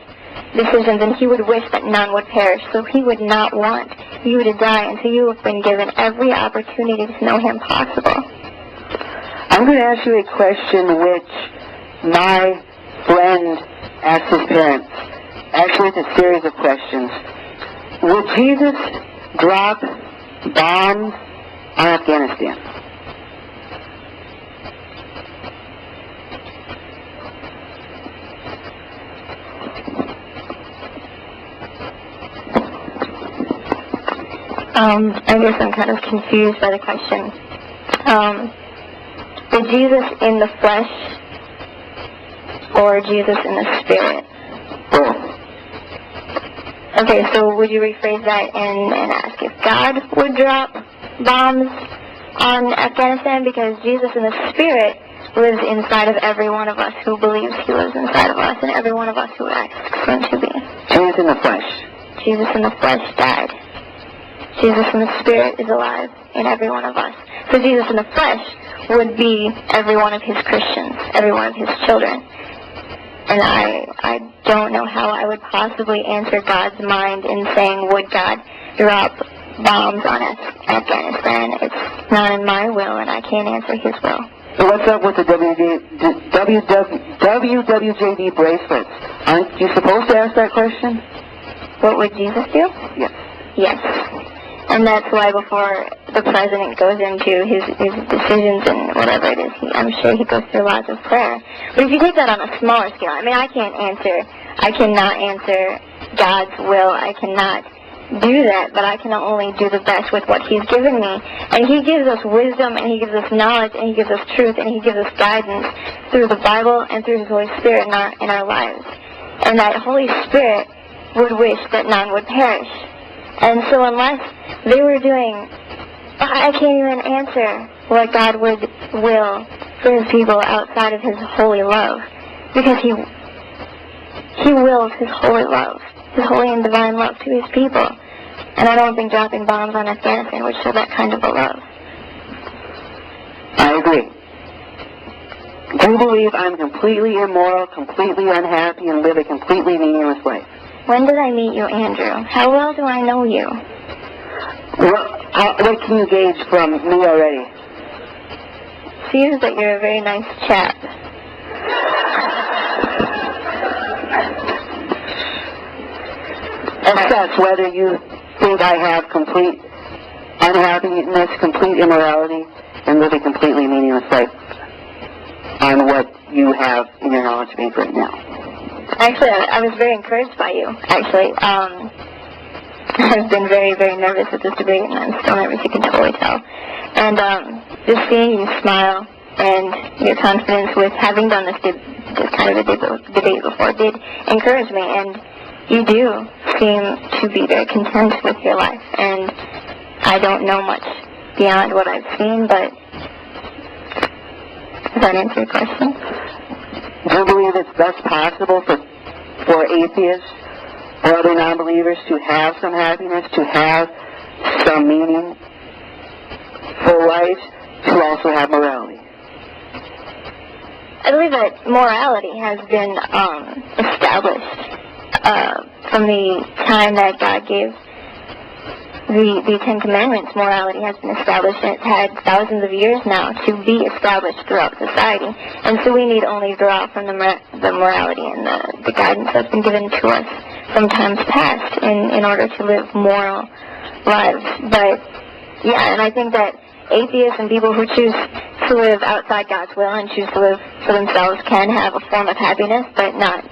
decisions, and He would wish that none would perish. So He would not want you to die until you have been given every opportunity to know Him possible. I'm going to ask you a question which my friend asked his parents. Actually, it's a series of questions. Would Jesus drop bombs on Afghanistan? I guess I'm kind of confused by the question. Did Jesus in the flesh or Jesus in the spirit? Both. Okay, so would you rephrase that and ask if God would drop bombs on Afghanistan? Because Jesus in the spirit lives inside of every one of us who believes He lives inside of us, and every one of us who asks Him to be. Jesus in the flesh. Jesus in the flesh died. Jesus in the spirit is alive in every one of us. So Jesus in the flesh would be every one of His Christians, every one of His children. And I don't know how I would possibly answer God's mind in saying, would God drop bombs on Afghanistan? It's not in my will, and I can't answer His will. So what's up with the WWJD bracelets? Aren't you supposed to ask that question? What would Jesus do? Yes. Yes. And that's why before the president goes into his decisions and whatever it is, I'm sure he goes through lots of prayer. But if you take that on a smaller scale, I cannot answer God's will. I cannot do that, but I can only do the best with what He's given me. And He gives us wisdom, and He gives us knowledge, and He gives us truth, and He gives us guidance through the Bible and through His Holy Spirit in our lives. And that Holy Spirit would wish that none would perish. And so unless they were doing, I can't even answer what God would will for His people outside of His holy love, because He wills His holy love, His holy and divine love to His people. And I don't think dropping bombs on Afghanistan would show that kind of a love. I agree. Do you believe I'm completely immoral, completely unhappy, and live a completely meaningless life? When did I meet you, Andrew? How well do I know you? What can you gauge from me already? Seems that you're a very nice chap. Assess whether you think I have complete unhappiness, complete immorality, and live a completely meaningless life on what you have in your knowledge base right now. Actually, I was very encouraged by you, actually. I've been very, very nervous at this debate, and I'm still nervous, you can totally tell. And just seeing you smile and your confidence with having done this kind of a debate before did encourage me, and you do seem to be very content with your life. And I don't know much beyond what I've seen, but does that answer your question? Do you believe it's best possible for atheists or other non-believers to have some happiness, to have some meaning for life, to also have morality? I believe that morality has been established from the time that God gave the Ten Commandments. Morality has been established, and it's had thousands of years now to be established throughout society. And so we need only draw from the morality and the guidance that's been given to us from times past in order to live moral lives. But, yeah, and I think that atheists and people who choose to live outside God's will and choose to live for themselves can have a form of happiness, but not.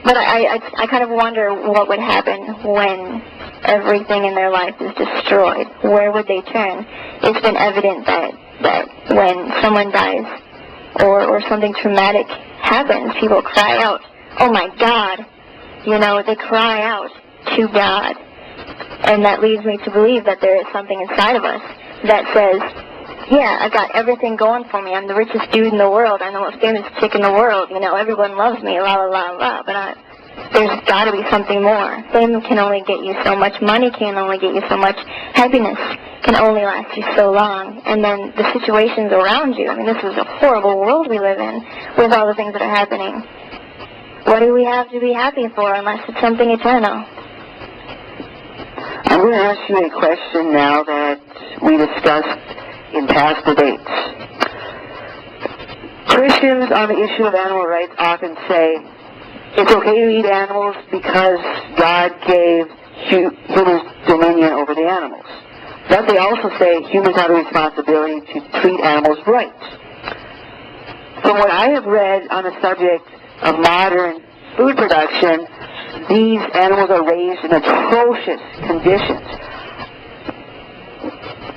But I kind of wonder what would happen when everything in their life is destroyed. Where would they turn? It's been evident that when someone dies or something traumatic happens, people cry out, "Oh my God!" You know, they cry out to God. And that leads me to believe that there is something inside of us that says, yeah, I've got everything going for me. I'm the richest dude in the world. I'm the most famous chick in the world. You know, everyone loves me, la la la la. But there's got to be something more. Fame can only get you so much. Money can only get you so much. Happiness can only last you so long. And then the situations around you. I mean, this is a horrible world we live in with all the things that are happening. What do we have to be happy for unless it's something eternal? I'm going to ask you a question now that we discussed in past debates. Christians on the issue of animal rights often say it's okay to eat animals because God gave humans dominion over the animals. But they also say humans have a responsibility to treat animals right. From what I have read on the subject of modern food production, these animals are raised in atrocious conditions.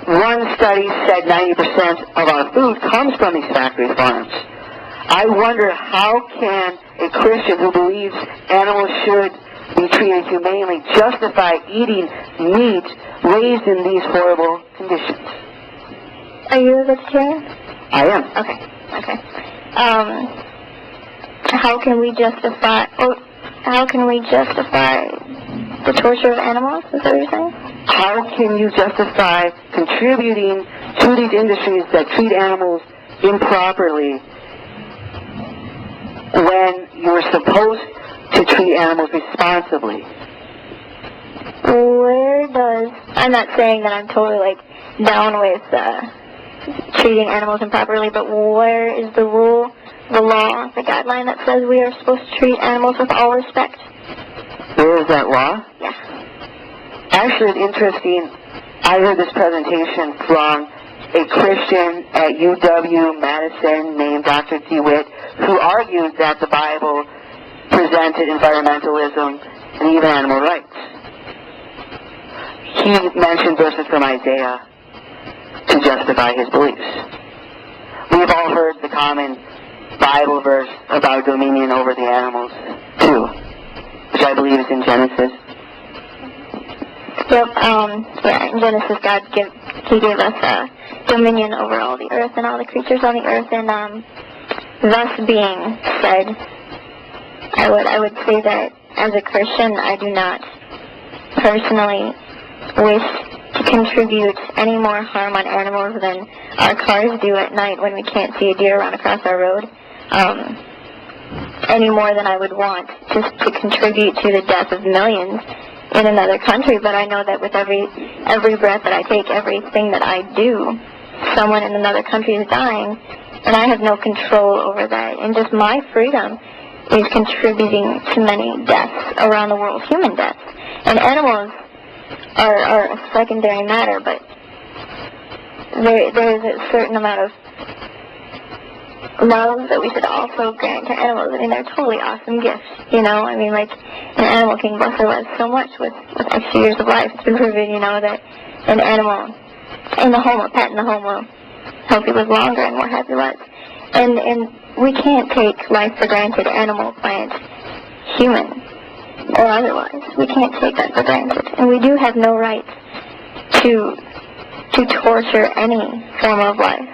One study said 90% of our food comes from these factory farms. I wonder, how can a Christian who believes animals should be treated humanely justify eating meat raised in these horrible conditions? Are you a vegetarian? I am. Okay. How can we justify the torture of animals? Is that what you're saying? How can you justify contributing to these industries that treat animals improperly when you're supposed to treat animals responsibly? I'm not saying that I'm totally down with treating animals improperly, but where is the rule, the law, the guideline that says we are supposed to treat animals with all respect? Where is that law? Yeah. Actually, it's interesting. I heard this presentation from a Christian at UW-Madison named Dr. DeWitt, who argued that the Bible presented environmentalism and even animal rights. he mentioned verses from Isaiah to justify his beliefs. We've all heard the common Bible verse about dominion over the animals, too, which I believe is in Genesis. Yep, in Genesis, He gave us dominion over all the earth and all the creatures on the earth, and thus being said, I would say that as a Christian, I do not personally wish to contribute any more harm on animals than our cars do at night when we can't see a deer run across our road, any more than I would want just to contribute to the death of millions in another country. But I know that with every breath that I take, everything that I do, someone in another country is dying, and I have no control over that. And just my freedom is contributing to many deaths around the world, human deaths. And animals are a secondary matter, but there is a certain amount of love that we should also grant to animals. I mean, they're totally awesome gifts, you know? I mean, like, an animal can bless their lives so much with extra years of life. It's been proven, you know, that an animal in the home, a pet in the home, will help you live longer and more happy lives. And we can't take life for granted, animal, plant, human, or otherwise. We can't take that for granted. And we do have no right to torture any form of life.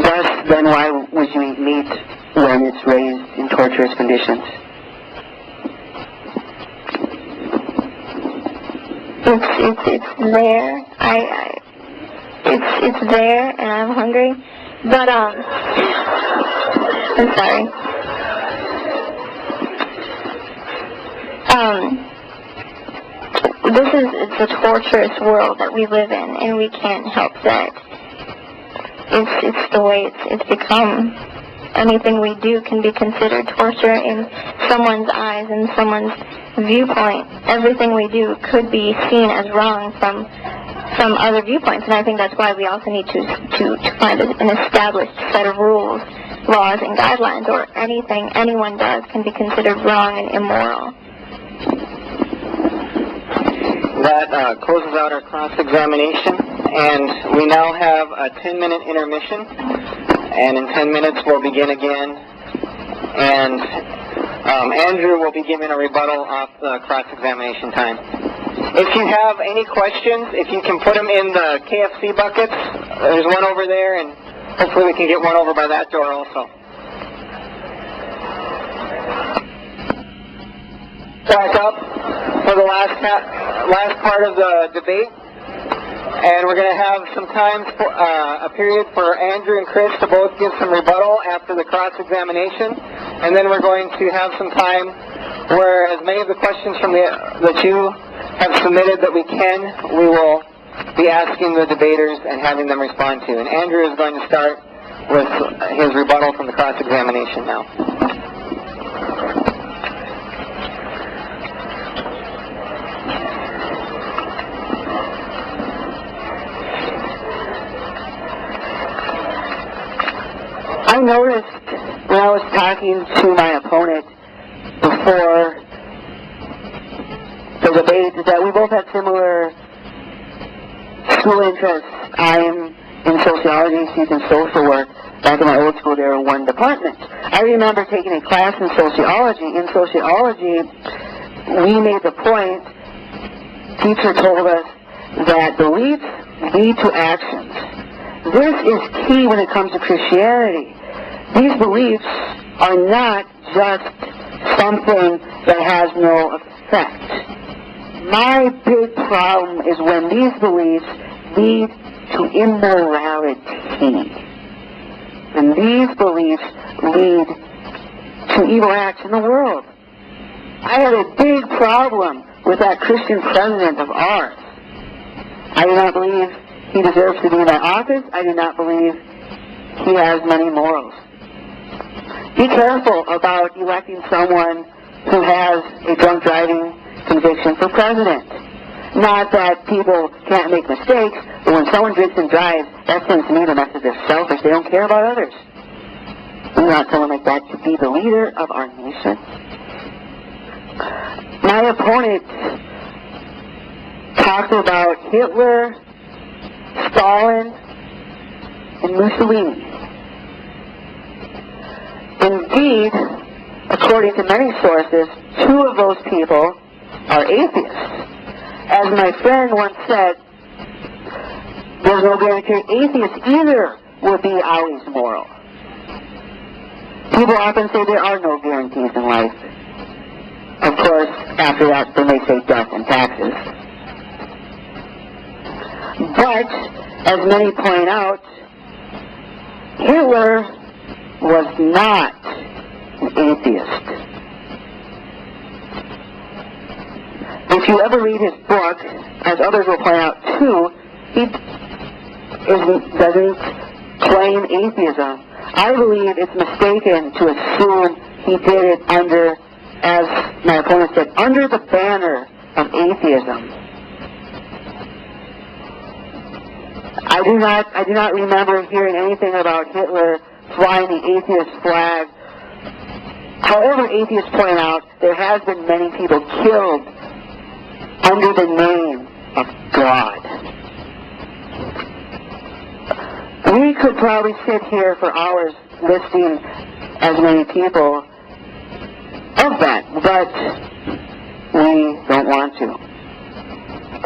Thus, then why would you eat meat when it's raised in torturous conditions? It's there. It's there, and I'm hungry. But I'm sorry. It's a torturous world that we live in, and we can't help that. It's the way it's become. Anything we do can be considered torture in someone's eyes, in someone's viewpoint. Everything we do could be seen as wrong from other viewpoints, and I think that's why we also need to find an established set of rules, laws, and guidelines, or anything anyone does can be considered wrong and immoral. That closes out our cross-examination, and we now have a 10-minute intermission, and in 10 minutes we'll begin again, and Andrew will be giving a rebuttal off the cross-examination time. If you have any questions, if you can put them in the KFC buckets, there's one over there, and hopefully we can get one over by that door also. Back up for the last part of the debate, and we're going to have some time, a period for Andrew and Kris to both give some rebuttal after the cross-examination, and then we're going to have some time where as many of the questions from that you have submitted that we can, we will be asking the debaters and having them respond to. And Andrew is going to start with his rebuttal from the cross-examination now. I noticed when I was talking to my opponent before the debate that we both had similar school interests. I'm in sociology, he's in social work. Back in my old school, there were one department. I remember taking a class in sociology. In sociology, we made the point, teacher told us that beliefs lead to actions. This is key when it comes to Christianity. These beliefs are not just something that has no effect. My big problem is when these beliefs lead to immorality. And these beliefs lead to evil acts in the world. I have a big problem with that Christian president of ours. I do not believe he deserves to be in that office. I do not believe he has many morals. Be careful about electing someone who has a drunk driving conviction for president. Not that people can't make mistakes, but when someone drinks and drives, that sends me the message they're selfish. They don't care about others. We want someone like that to be the leader of our nation. My opponent talks about Hitler, Stalin, and Mussolini. Indeed, according to many sources, 2 of those people are atheists. As my friend once said, there's no guarantee atheists either will be always moral. People often say there are no guarantees in life. Of course, after that, then they say death and taxes. But, as many point out, Hitler was not an atheist. If you ever read his book, as others will point out too, he doesn't claim atheism. I believe it's mistaken to assume he did it under, as my opponent said, under the banner of atheism. I do not remember hearing anything about Hitler flying the atheist flag. However, atheists point out, there has been many people killed under the name of God. We could probably sit here for hours listing as many people of that, but we don't want to.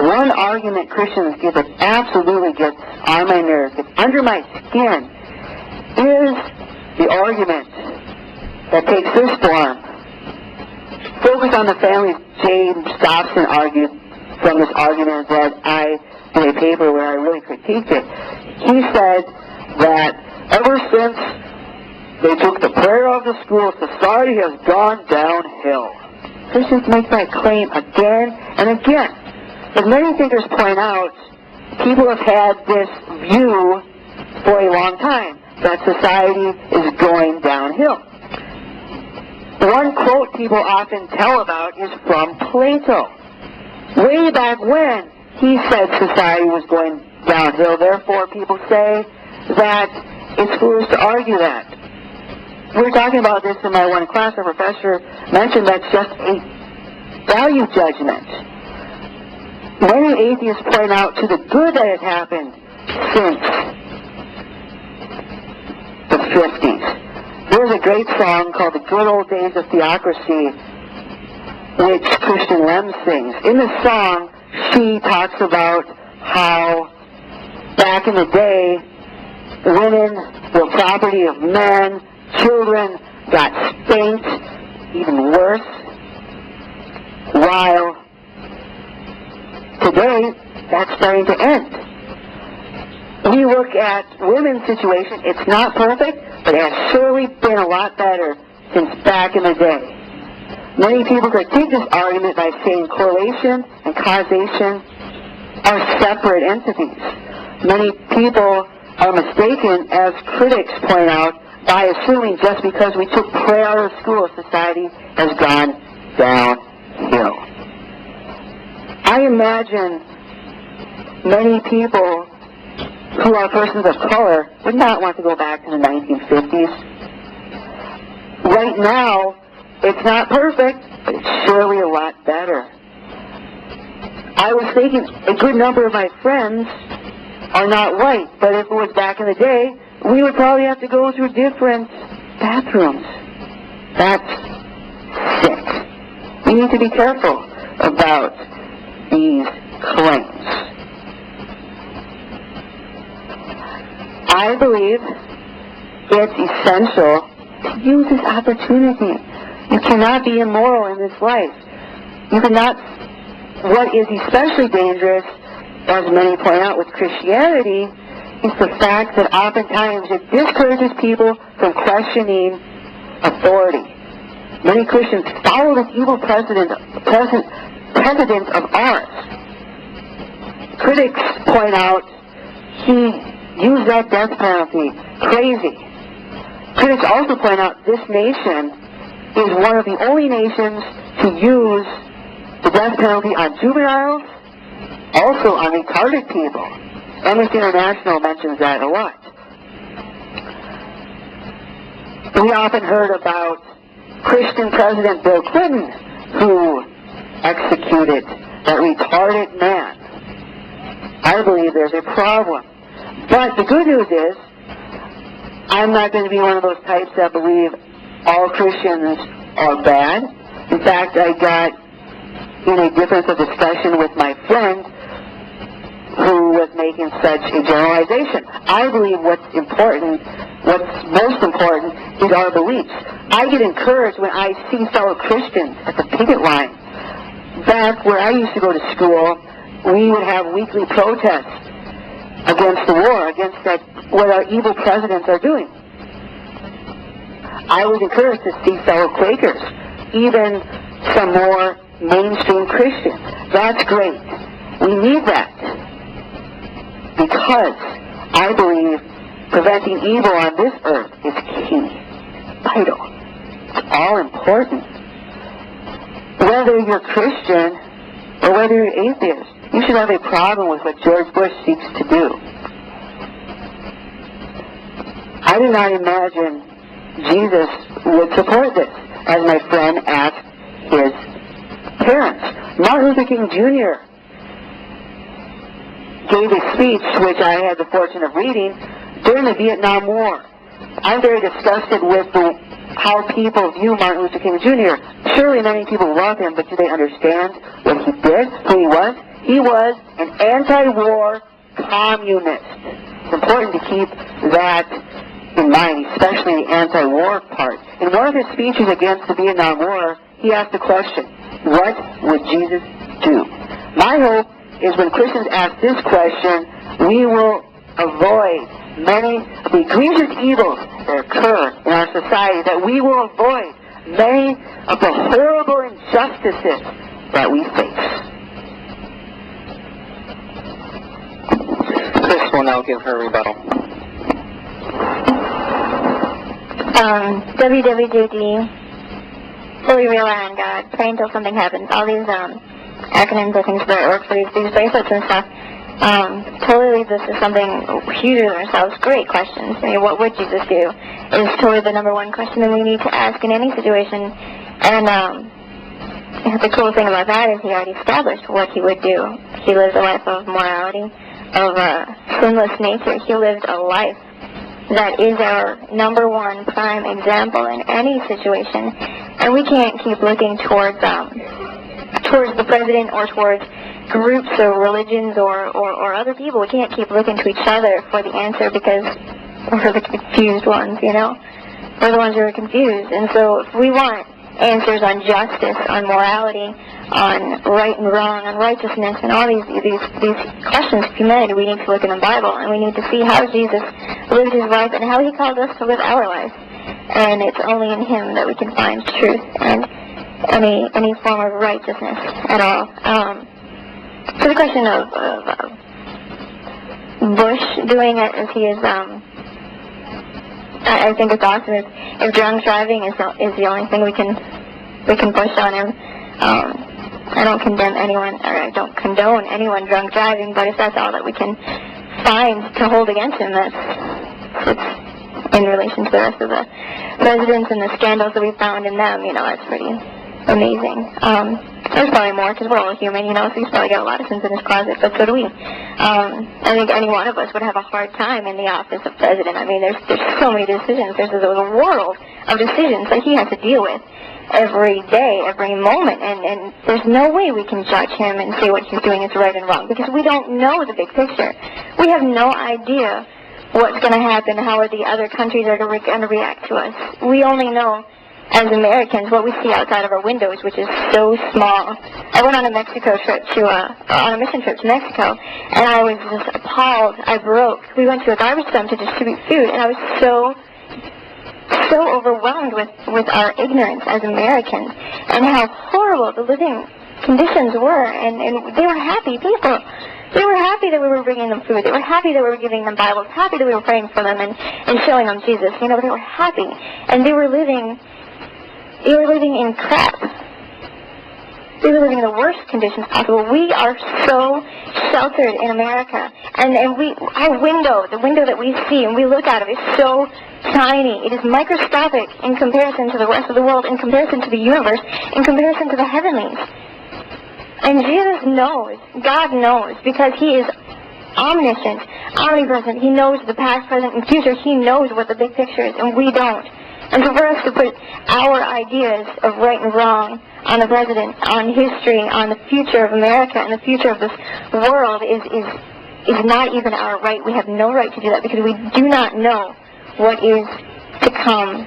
One argument Christians give that absolutely gets on my nerves, gets under my skin, is the argument that takes this form. Focus on the families. James Dobson argued from this argument that I did a paper where I really critiqued it. He said that ever since they took the prayer off the school, society has gone downhill. Christians make that claim again and again. As many thinkers point out, people have had this view for a long time, that society is going downhill. One quote people often tell about is from Plato. Way back when, he said society was going downhill, therefore people say that it's foolish to argue that. We were talking about this in my one class. Our professor mentioned that's just a value judgment. Many atheists point out to the good that has happened since the 50s. There's a great song called The Good Old Days of Theocracy, which Christian Lem sings. In the song, she talks about how back in the day, women were property of men, children got spanked, even worse, while today, that's starting to end. We look at women's situation, it's not perfect, but it has surely been a lot better since back in the day. Many people critique this argument by saying correlation and causation are separate entities. Many people are mistaken, as critics point out, by assuming just because we took prayer out of school, society has gone downhill. I imagine many people who are persons of color would not want to go back to the 1950s. Right now, it's not perfect, but it's surely a lot better. I was thinking a good number of my friends are not white, but if it was back in the day, we would probably have to go through different bathrooms. That's sick. We need to be careful about these claims. I believe it's essential to use this opportunity. You cannot be immoral in this life. You cannot. What is especially dangerous, as many point out with Christianity, is the fact that oftentimes it discourages people from questioning authority. Many Christians follow this evil precedent of ours. Critics point out he used that death penalty. Crazy. Critics also point out this nation is one of the only nations to use the death penalty on juveniles, also on retarded people. Amnesty International mentions that a lot. We often heard about Christian President Bill Clinton, who executed that retarded man. I believe there's a problem. But the good news is, I'm not going to be one of those types that believe all Christians are bad. In fact, I got in a difference of discussion with my friend who was making such a generalization. I believe what's most important is our beliefs. I get encouraged when I see fellow Christians at the picket line. Back where I used to go to school, we would have weekly protests against the war, against what our evil presidents are doing. I was encouraged to see fellow Quakers, even some more mainstream Christians. That's great. We need that because I believe preventing evil on this earth is key, vital. It's all important. Whether you're Christian or whether you're atheist, you should have a problem with what George Bush seeks to do. I do not imagine Jesus would support this, as my friend asked his parents. Martin Luther King Jr. gave a speech, which I had the fortune of reading, during the Vietnam War. I'm very disgusted with how people view Martin Luther King Jr. Surely many people love him, but do they understand what he did, who he was? He was an anti-war communist. It's important to keep that in mind, especially the anti-war part. In one of his speeches against the Vietnam War, he asked the question, what would Jesus do? My hope is when Christians ask this question, we will avoid many of the egregious evils that occur in our society, that we will avoid many of the horrible injustices that we face. Kris will now give her rebuttal. WWJD, fully rely on God, pray until something happens. All these acronyms or things that work for these bracelets and stuff, totally leads us to something huger than ourselves. Great questions. I mean, what would Jesus do is totally the number one question that we need to ask in any situation. And the cool thing about that is he already established what he would do. He lived a life of morality, of sinless nature. He lived a life that is our number one prime example in any situation. And we can't keep looking towards the president or towards groups or religions or other people. We can't keep looking to each other for the answer because we're the confused ones, you know? We're the ones who are confused. And so if we want answers on justice, on morality, on right and wrong, on righteousness, and all these questions of humanity, we need to look in the Bible, and we need to see how Jesus lived his life and how he called us to live our life. And it's only in him that we can find truth and any form of righteousness at all. So the question of Bush doing it as he is, I think it's awesome. If drunk driving is the only thing we can push on him. I don't condemn anyone, or I don't condone anyone drunk driving, but if that's all that we can find to hold against him, it's in relation to the rest of the presidents and the scandals that we found in them, you know, it's pretty amazing. There's probably more, because we're all human, you know, so he's probably got a lot of sins in his closet, but so do we. I think any one of us would have a hard time in the office of president. I mean, there's so many decisions. There's a world of decisions that he has to deal with every day, every moment, and there's no way we can judge him and say what he's doing is right and wrong, because we don't know the big picture. We have no idea what's going to happen, how the other countries are going to react to us. We only know, as Americans, what we see outside of our windows, which is so small. I went on a mission trip to Mexico, and I was just appalled. I broke. We went to a garbage dump to distribute food, and I was so overwhelmed with our ignorance as Americans and how horrible the living conditions were, and they were happy people. They were happy that we were bringing them food. They were happy that we were giving them Bibles, happy that we were praying for them and showing them Jesus. You know, they were happy, and they were living in crap. They were living in the worst conditions possible. We are so sheltered in America, and our window, the window that we see and we look out of, is so tiny. It is microscopic in comparison to the rest of the world, in comparison to the universe, in comparison to the heavenlies. And Jesus knows, God knows, because he is omniscient, omnipresent. He knows the past, present, and future. He knows what the big picture is, and we don't. And so for us to put our ideas of right and wrong on the president, on history, on the future of America and the future of this world is not even our right. We have no right to do that because we do not know what is to come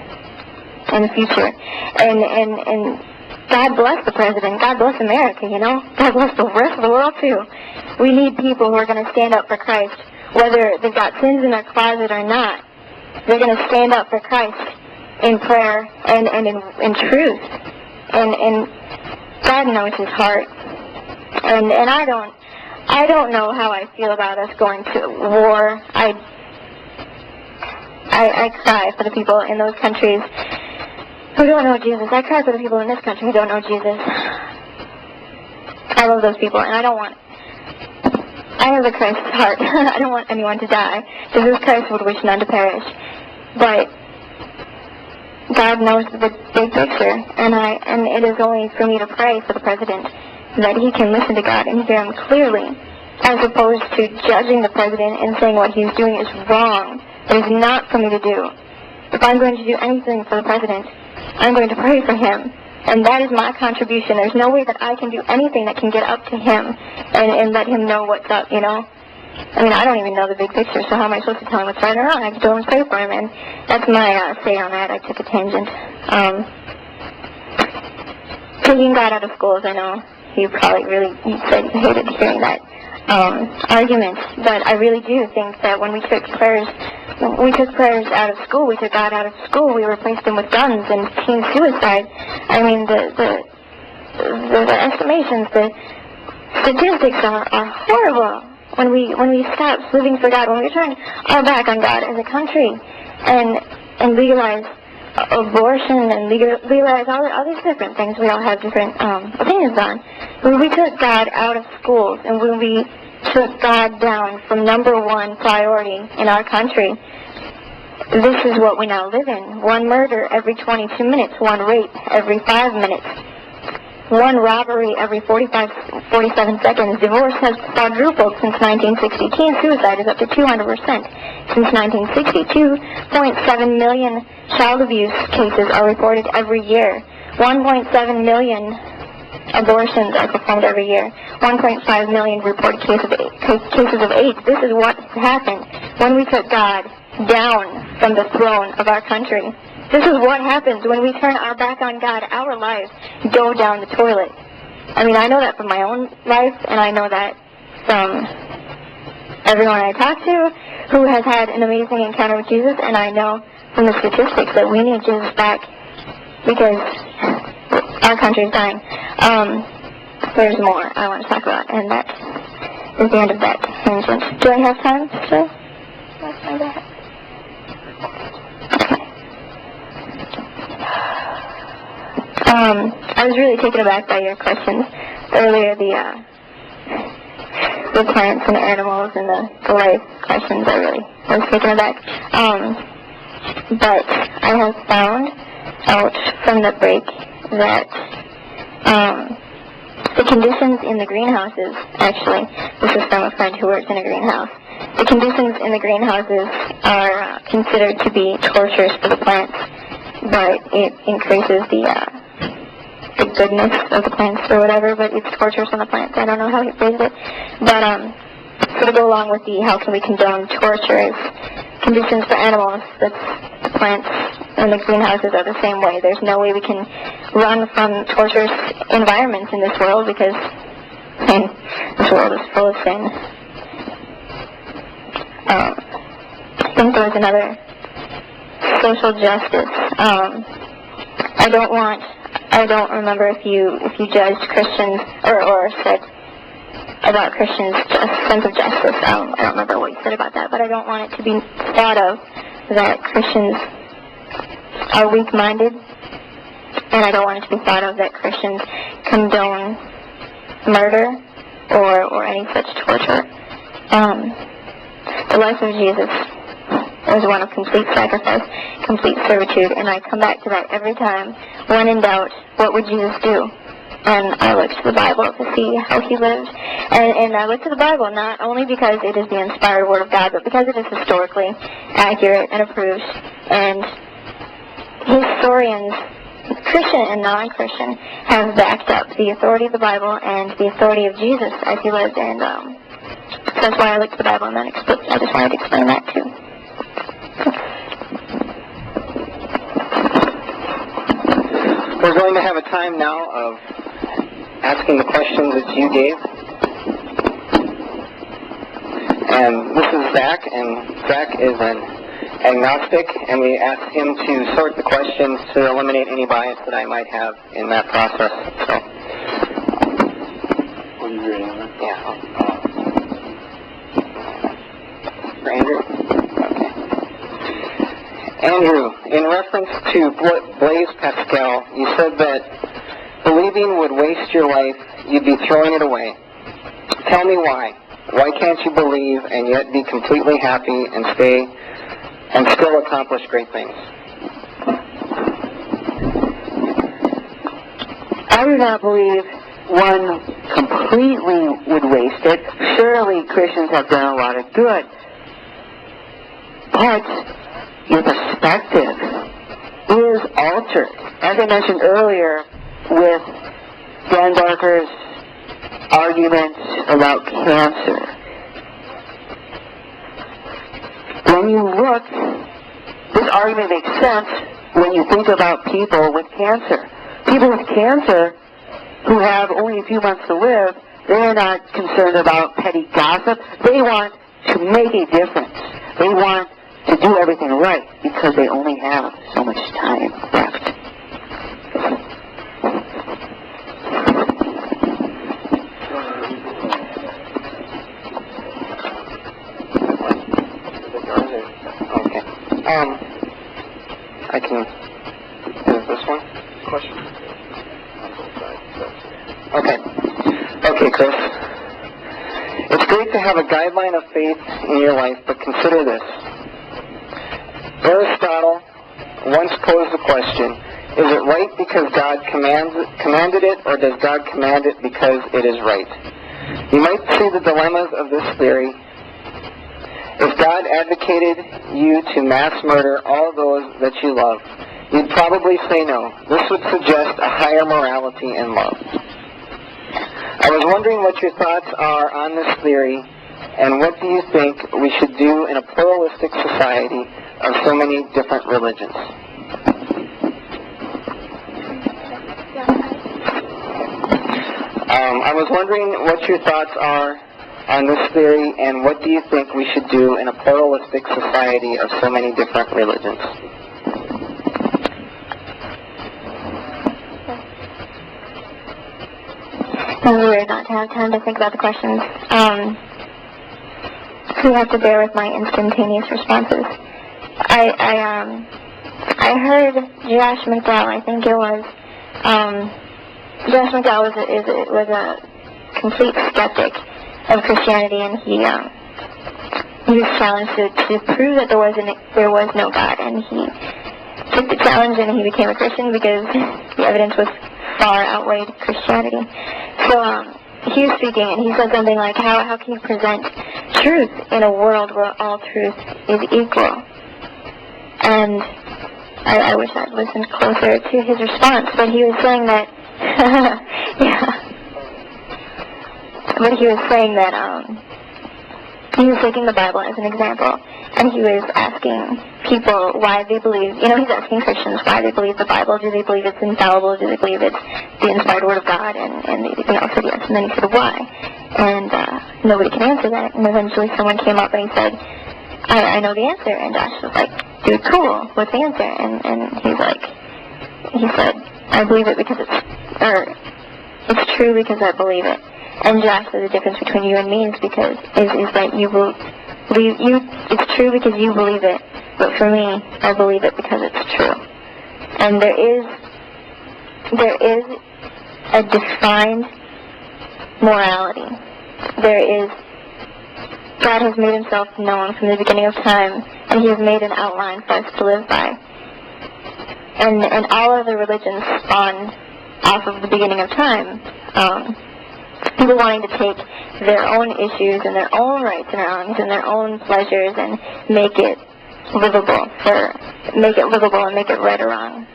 in the future. And God bless the president. God bless America, you know. God bless the rest of the world, too. We need people who are going to stand up for Christ, whether they've got sins in their closet or not. They're going to stand up for Christ in prayer and in truth. And God knows his heart. And I don't know how I feel about us going to war. I cry for the people in those countries who don't know Jesus. I cry for the people in this country who don't know Jesus. I love those people, and I have a Christ heart. I don't want anyone to die. Jesus Christ would wish none to perish. But God knows the big picture, and it is only for me to pray for the president that he can listen to God and hear him clearly, as opposed to judging the president and saying what he's doing is wrong. It is not for me to do. If I'm going to do anything for the president, I'm going to pray for him, and that is my contribution. There's no way that I can do anything that can get up to him and let him know what's up, you know? I mean, I don't even know the big picture, so how am I supposed to tell him what's right or wrong? I just go and pray for him, and that's my say on that. I took a tangent. Taking God out of schools, I know you probably you said you hated hearing that argument, but I really do think that when we took prayers out of school, we took God out of school, we replaced him with guns and teen suicide. I mean, the estimations, the statistics are horrible. When we stop living for God, when we turn our back on God as a country and legalize abortion and legalize all the other different things we all have different opinions on. When we took God out of schools and when we took God down from number one priority in our country, this is what we now live in. One murder every 22 minutes, one rape every 5 minutes, one robbery every 47 seconds. Divorce has quadrupled since 1960. Teen suicide is up to 200% since 1960. 2.7 million child abuse cases are reported every year. 1.7 million abortions are performed every year. 1.5 million reported cases of AIDS. This is what happened when we took God down from the throne of our country. This is what happens when we turn our back on God. Our lives go down the toilet. I mean, I know that from my own life, and I know that from everyone I talk to who has had an amazing encounter with Jesus, and I know from the statistics that we need Jesus back because our country is dying. There's more I want to talk about, and that is the end of that tangent. Do I have time, sir? That's my bad. I was really taken aback by your questions earlier, the plants and the animals and the life questions. I was taken aback. But I have found out from the break that the conditions in the greenhouses, actually, this is from a friend who works in a greenhouse, the conditions in the greenhouses are considered to be torturous for the plants, but it increases the goodness of the plants or whatever, but it's torturous on the plants. I don't know how he phrased it. But so to go along with the how can we condone torturous conditions for animals, that's the plants and the greenhouses are the same way. There's no way we can run from torturous environments in this world because this world is full of sin. I think there was another social justice. I don't remember if you judged Christians or said about Christians a sense of justice. I don't remember what you said about that, but I don't want it to be thought of that Christians are weak-minded, and I don't want it to be thought of that Christians condone murder or any such torture. The life of Jesus was one of complete sacrifice, complete servitude, and I come back to that every time. When in doubt, what would Jesus do? and I looked to the Bible to see how he lived. And I looked to the Bible not only because it is the inspired Word of God, but because it is historically accurate and approved. And historians, Christian and non-Christian, have backed up the authority of the Bible and the authority of Jesus as he lived. And so that's why I looked to the Bible, and then I just wanted to explain that too. We're going to have a time now of asking the questions that you gave. And this is Zach, and Zach is an agnostic, and we asked him to sort the questions to eliminate any bias that I might have in that process. So, What are you reading on that? yeah. For Andrew? Okay. Andrew, in reference to Blaise Pascal, you said that believing would waste your life, you'd be throwing it away. Tell me why. Why can't you believe and yet be completely happy and still accomplish great things? I do not believe one completely would waste it. Surely Christians have done a lot of good. But your perspective is altered. As I mentioned earlier with Dan Barker's arguments about cancer. When you look, this argument makes sense when you think about people with cancer. People with cancer who have only a few months to live, they're not concerned about petty gossip. They want to make a difference. They want to do everything right because they only have so much time left. Okay. I can... Is this one? Question. Okay. Okay, Chris. It's great to have a guideline of faith in your life, but consider this. Aristotle once posed the question, is it right because God commanded it, or does God command it because it is right? You might see the dilemmas of this theory. If God advocated you to mass murder all those that you love, you'd probably say no. This would suggest a higher morality and love. I was wondering what your thoughts are on this theory, and what do you think we should do in a pluralistic society of so many different religions? I was wondering what your thoughts are on this theory, and what do you think we should do in a pluralistic society of so many different religions? It's weird not to have time to think about the questions. So you have to bear with my instantaneous responses. I heard Josh McDowell, I think it was, Josh McDowell was a complete skeptic of Christianity, and he was challenged to prove that there was no God, and he took the challenge and he became a Christian because the evidence was far outweighed Christianity. So he was speaking, and he said something like, how can you present truth in a world where all truth is equal? And I wish I'd listened closer to his response, but he was saying that But he was saying that he was taking the Bible as an example, and he was asking people why they believe, he's asking Christians why they believe the Bible. Do they believe it's infallible? Do they believe it's the inspired Word of God? And they all said yes, and then he said why? And nobody could answer that, and eventually someone came up and he said, I know the answer. And Josh was like, dude, cool, what's the answer? And he said, I believe it because it's true because I believe it. And Josh said the difference between you and me is that you believe it's true because you believe it, but for me, I believe it because it's true. And there is a defined morality. God has made himself known from the beginning of time, and he has made an outline for us to live by. And all other religions spawn off of the beginning of time. People wanting to take their own issues and their own rights and wrongs and their own pleasures and make it livable and make it right or wrong.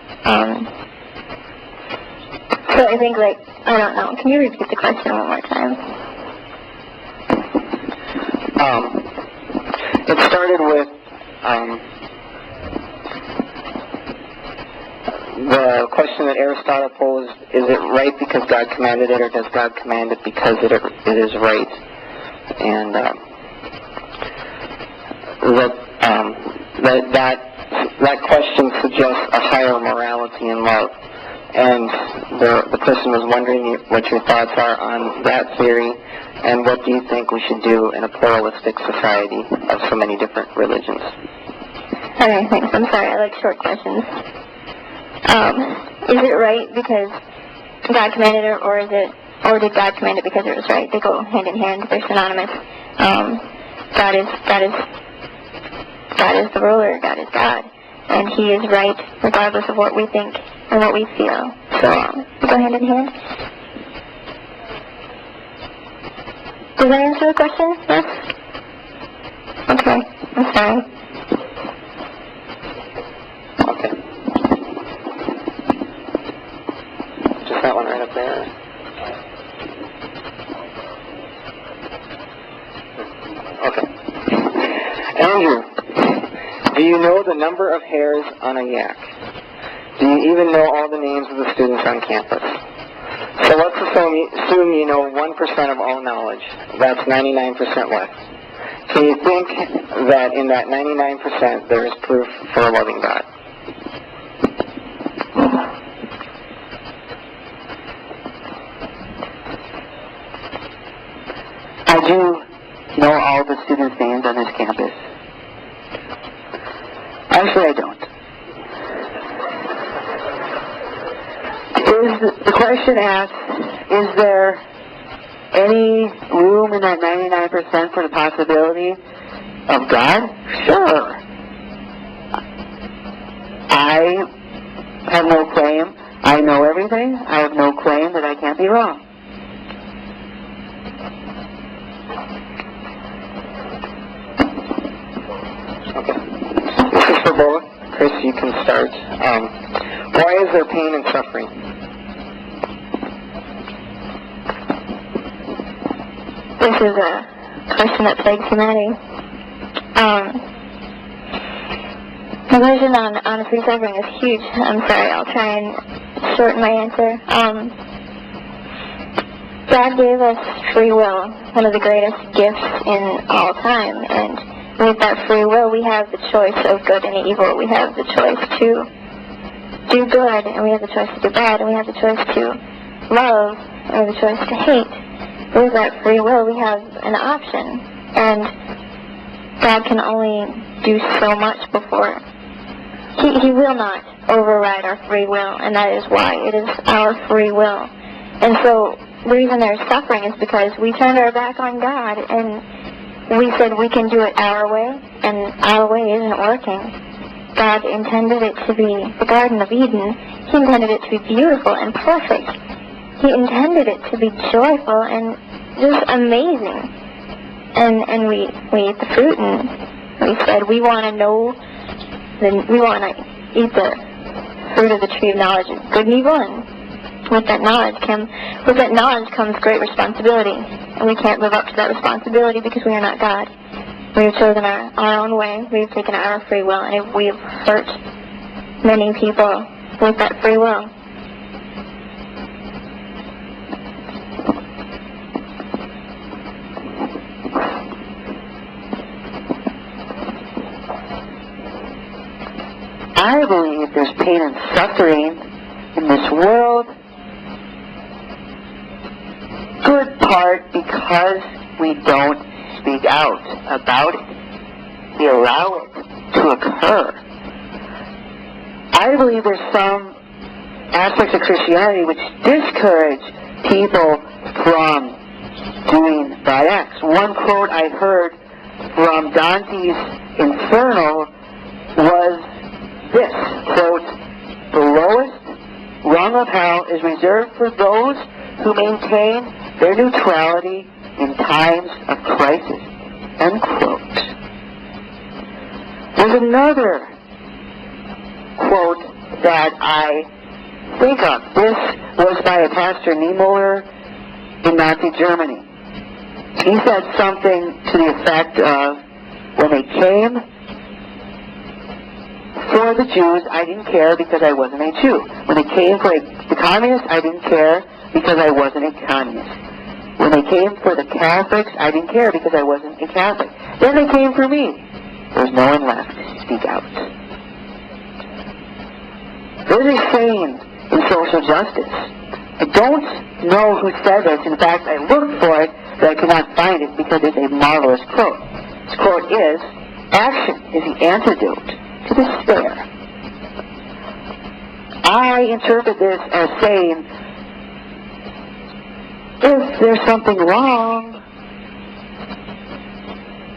So I think, I don't know. Can you repeat the question one more time? It started with the question that Aristotle posed: is it right because God commanded it, or does God command it because it is right? And that question suggests a higher morality and love. And the person was wondering what your thoughts are on that theory, and what do you think we should do in a pluralistic society of so many different religions? Okay, thanks. I'm sorry. I like short questions. Is it right because God commanded it, or did God command it because it was right? They go hand in hand. They're synonymous. God is the ruler. God is God, and He is right regardless of what we think and what we feel. So they go hand in hand. Does that answer the question? Yes. Okay. I'm sorry. Okay. Just that one right up there. Okay. Andrew, do you know the number of hairs on a yak? Do you even know all the names of the students on campus? So let's assume you know 1% of all knowledge. That's 99% left. Can you think that in that 99% there is proof for a loving God? I do know all the students' names on this campus. Actually, I don't. The question asks, is there any room in that 99% for the possibility of God? Sure. I have no claim. I know everything. I have no claim that I can't be wrong. Okay. This is for both. Kris, you can start. Why is there pain and suffering? This is a question that plagues humanity. The version on free suffering is huge. I'm sorry, I'll try and shorten my answer. God gave us free will, one of the greatest gifts in all time, and with that free will we have the choice of good and evil. We have the choice to do good, and we have the choice to do bad, and we have the choice to love, and we have the choice to hate. With that free will, we have an option, and God can only do so much before. He will not override our free will, and that is why it is our free will. And so the reason there's suffering is because we turned our back on God, and we said we can do it our way, and our way isn't working. God intended it to be the Garden of Eden. He intended it to be beautiful and perfect. He intended it to be joyful and just amazing. And we ate the fruit, and we said we want to know, we want to eat the fruit of the tree of knowledge of good and evil, and with that knowledge comes great responsibility, and we can't live up to that responsibility because we are not God. We have chosen our own way. We have taken our free will, and we have hurt many people with that free will. I believe there's pain and suffering in this world, good part because we don't speak out about it. We allow it to occur. I believe there's some aspects of Christianity which discourage people from doing bad acts. One quote I heard from Dante's Inferno was this, quote, "The lowest rung tongue of hell is reserved for those who maintain their neutrality in times of crisis. End quote. There's another quote that I think of. This was by a pastor, Niemöller, in Nazi Germany. He said something to the effect of, when they came for the Jews, I didn't care because I wasn't a Jew. When they came for the communists, I didn't care because I wasn't a communist. When they came for the Catholics, I didn't care because I wasn't a Catholic. Then they came for me. There's no one left to speak out. There's a saying in social justice. I don't know who said this. In fact, I looked for it, but I could not find it because it's a marvelous quote. This quote is, "Action is the antidote to despair." I interpret this as saying, if there's something wrong,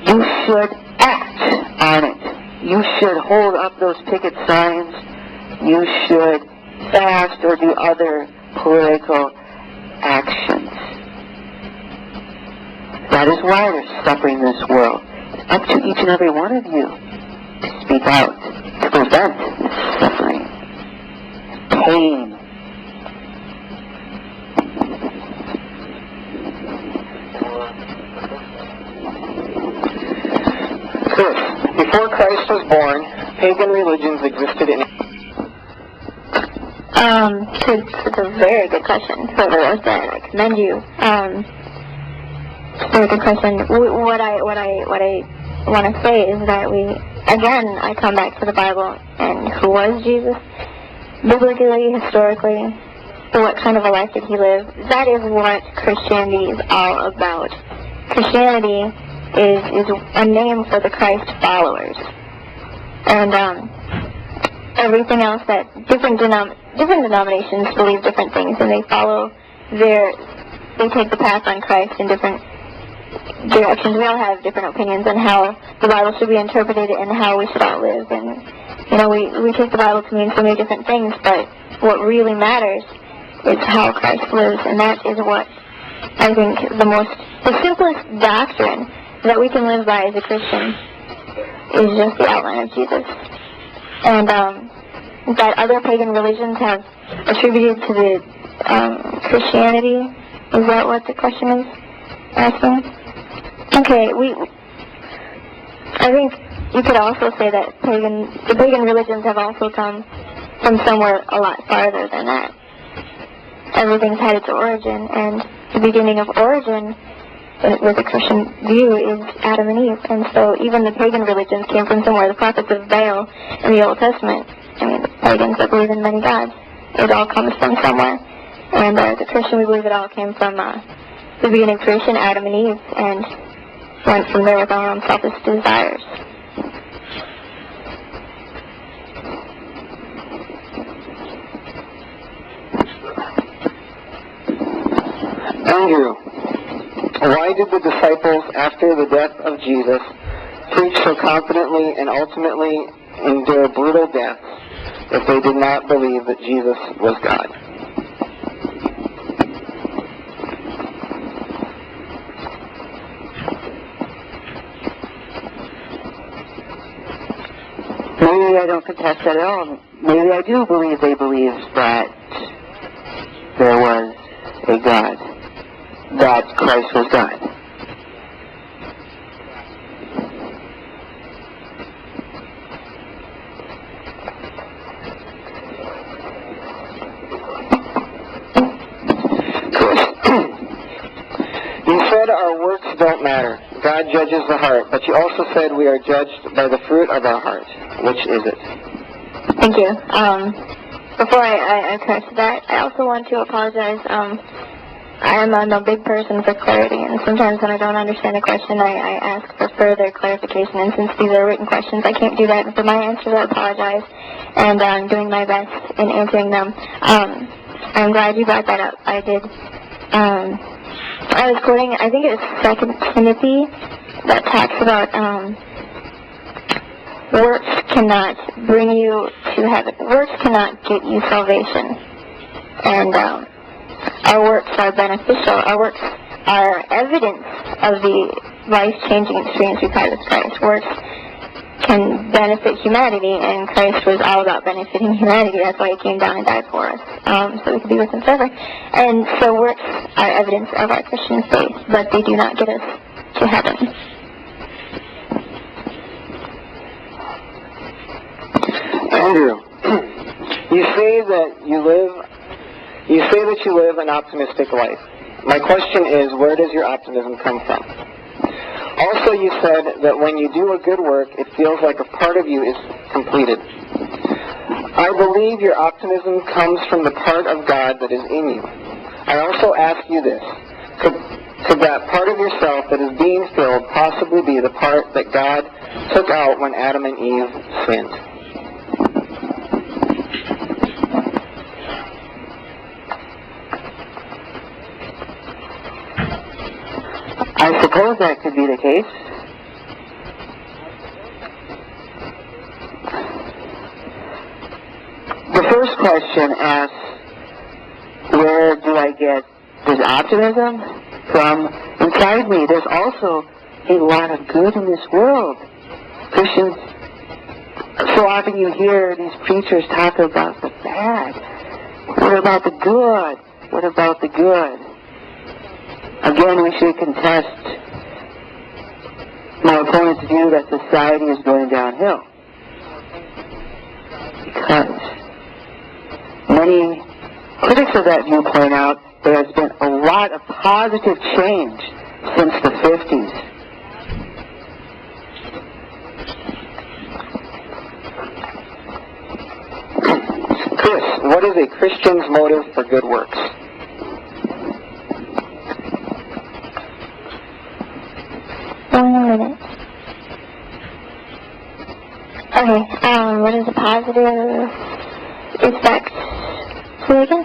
you should act on it. You should hold up those picket signs. You should fast or do other political actions. That is why there's suffering in this world. It's up to each and every one of you to speak out, to prevent this suffering, pain. Kris, before Christ was born, pagan religions existed in... It's a very good question. Whoever wrote that, I commend you. Very good question. What I want to say is that I come back to the Bible and who was Jesus? Biblically, historically, what kind of a life did he live? That is what Christianity is all about. Christianity is a name for the Christ followers. And everything else that different denominations believe different things, and they take the path on Christ in different directions. We all have different opinions on how the Bible should be interpreted and how we should all live. And we take the Bible to mean so many different things, but what really matters is how Christ lives, and that is what I think the simplest doctrine that we can live by as a Christian is just the outline of Jesus. And that other pagan religions have attributed to the Christianity. Is that what the question is asking? Okay, I think you could also say that the pagan religions have also come from somewhere a lot farther than that. Everything's had its origin, and the beginning of origin with a Christian view is Adam and Eve. And so even the pagan religions came from somewhere. The prophets of Baal in the Old Testament, the pagans that believe in many gods, it all comes from somewhere. And the Christian, we believe it all came from the beginning of creation, Adam and Eve, and went from there with our own selfish desires. Andrew, why did the disciples, after the death of Jesus, preach so confidently and ultimately endure brutal death if they did not believe that Jesus was God? Maybe I don't contest that at all. Maybe I do believe they believed that there was a God, that Christ was God. You said our works don't matter. God judges the heart, but you also said we are judged by the fruit of our heart. Which is it? Thank you. Before I correct that, I also want to apologize. I am a big person for clarity, and sometimes when I don't understand a question, I ask for further clarification, and since these are written questions, I can't do that. And for my answers, I apologize, and I'm doing my best in answering them. I'm glad you brought that up. I did. I was quoting, I think it was 2 Timothy, that talks about works cannot bring you to heaven. Works cannot get you salvation. And our works are beneficial. Our works are evidence of the life-changing experience we've had with Christ. Works can benefit humanity, and Christ was all about benefiting humanity. That's why he came down and died for us, so we could be with him forever. And so works are evidence of our Christian faith, but they do not get us to heaven. Andrew, you say that you live an optimistic life. My question is, where does your optimism come from? Also, you said that when you do a good work, it feels like a part of you is completed. I believe your optimism comes from the part of God that is in you. I also ask you this. Could that part of yourself that is being filled possibly be the part that God took out when Adam and Eve sinned? I suppose that could be the case. The first question asks, where do I get this optimism from inside me? There's also a lot of good in this world. Christians, so often you hear these preachers talk about the bad. What about the good? What about the good? Again, we should contest my opponent's view that society is going downhill. Because many critics of that view point out there has been a lot of positive change since the 50s. Kris, what is a Christian's motive for good works? Okay, what is a positive effect? Say it again?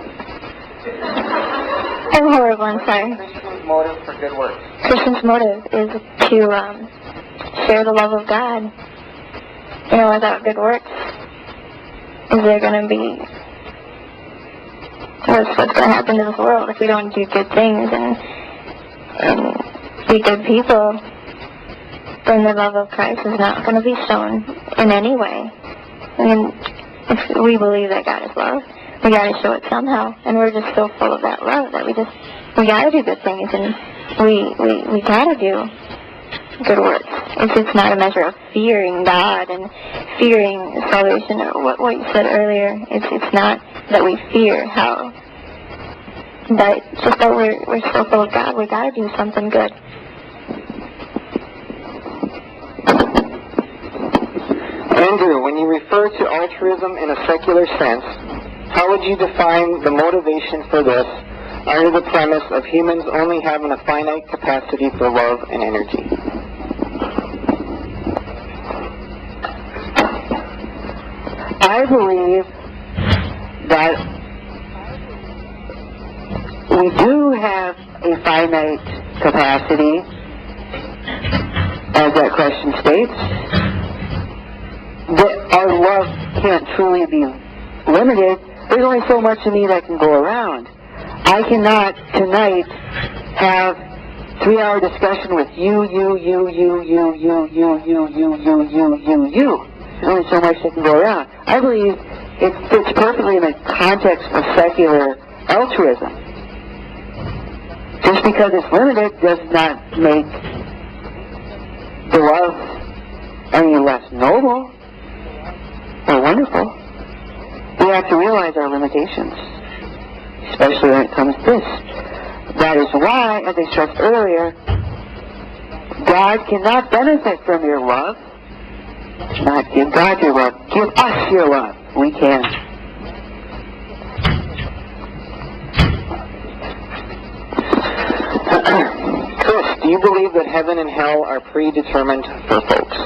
I'm horrible, I'm sorry. Christian's motive for good works. Christian's motive is to share the love of God. You know, without good works, is there going to be... what's going to happen to this world if we don't do good things and be good people? Then the love of Christ is not going to be shown in any way. I mean, if we believe that God is love, we got to show it somehow. And we're just so full of that love that we got to do good things, and we got to do good works. It's just not a measure of fearing God and fearing salvation, or what you said earlier. It's not that we fear how, but just that we're so full of God, we got to do something good. Andrew, when you refer to altruism in a secular sense, how would you define the motivation for this under the premise of humans only having a finite capacity for love and energy? I believe that we do have a finite capacity, as that question states. That our love can't truly be limited. There's only so much of me that can go around. I cannot tonight have 3-hour discussion with you. There's only so much that can go around. I believe it fits perfectly in the context of secular altruism. Just because it's limited does not make the love any less noble or wonderful. We have to realize our limitations, especially when it comes to this. That is why, as I stressed earlier, God cannot benefit from your love. Not give God your love. Give us your love. We can. Kris, do you believe that heaven and hell are predetermined for folks?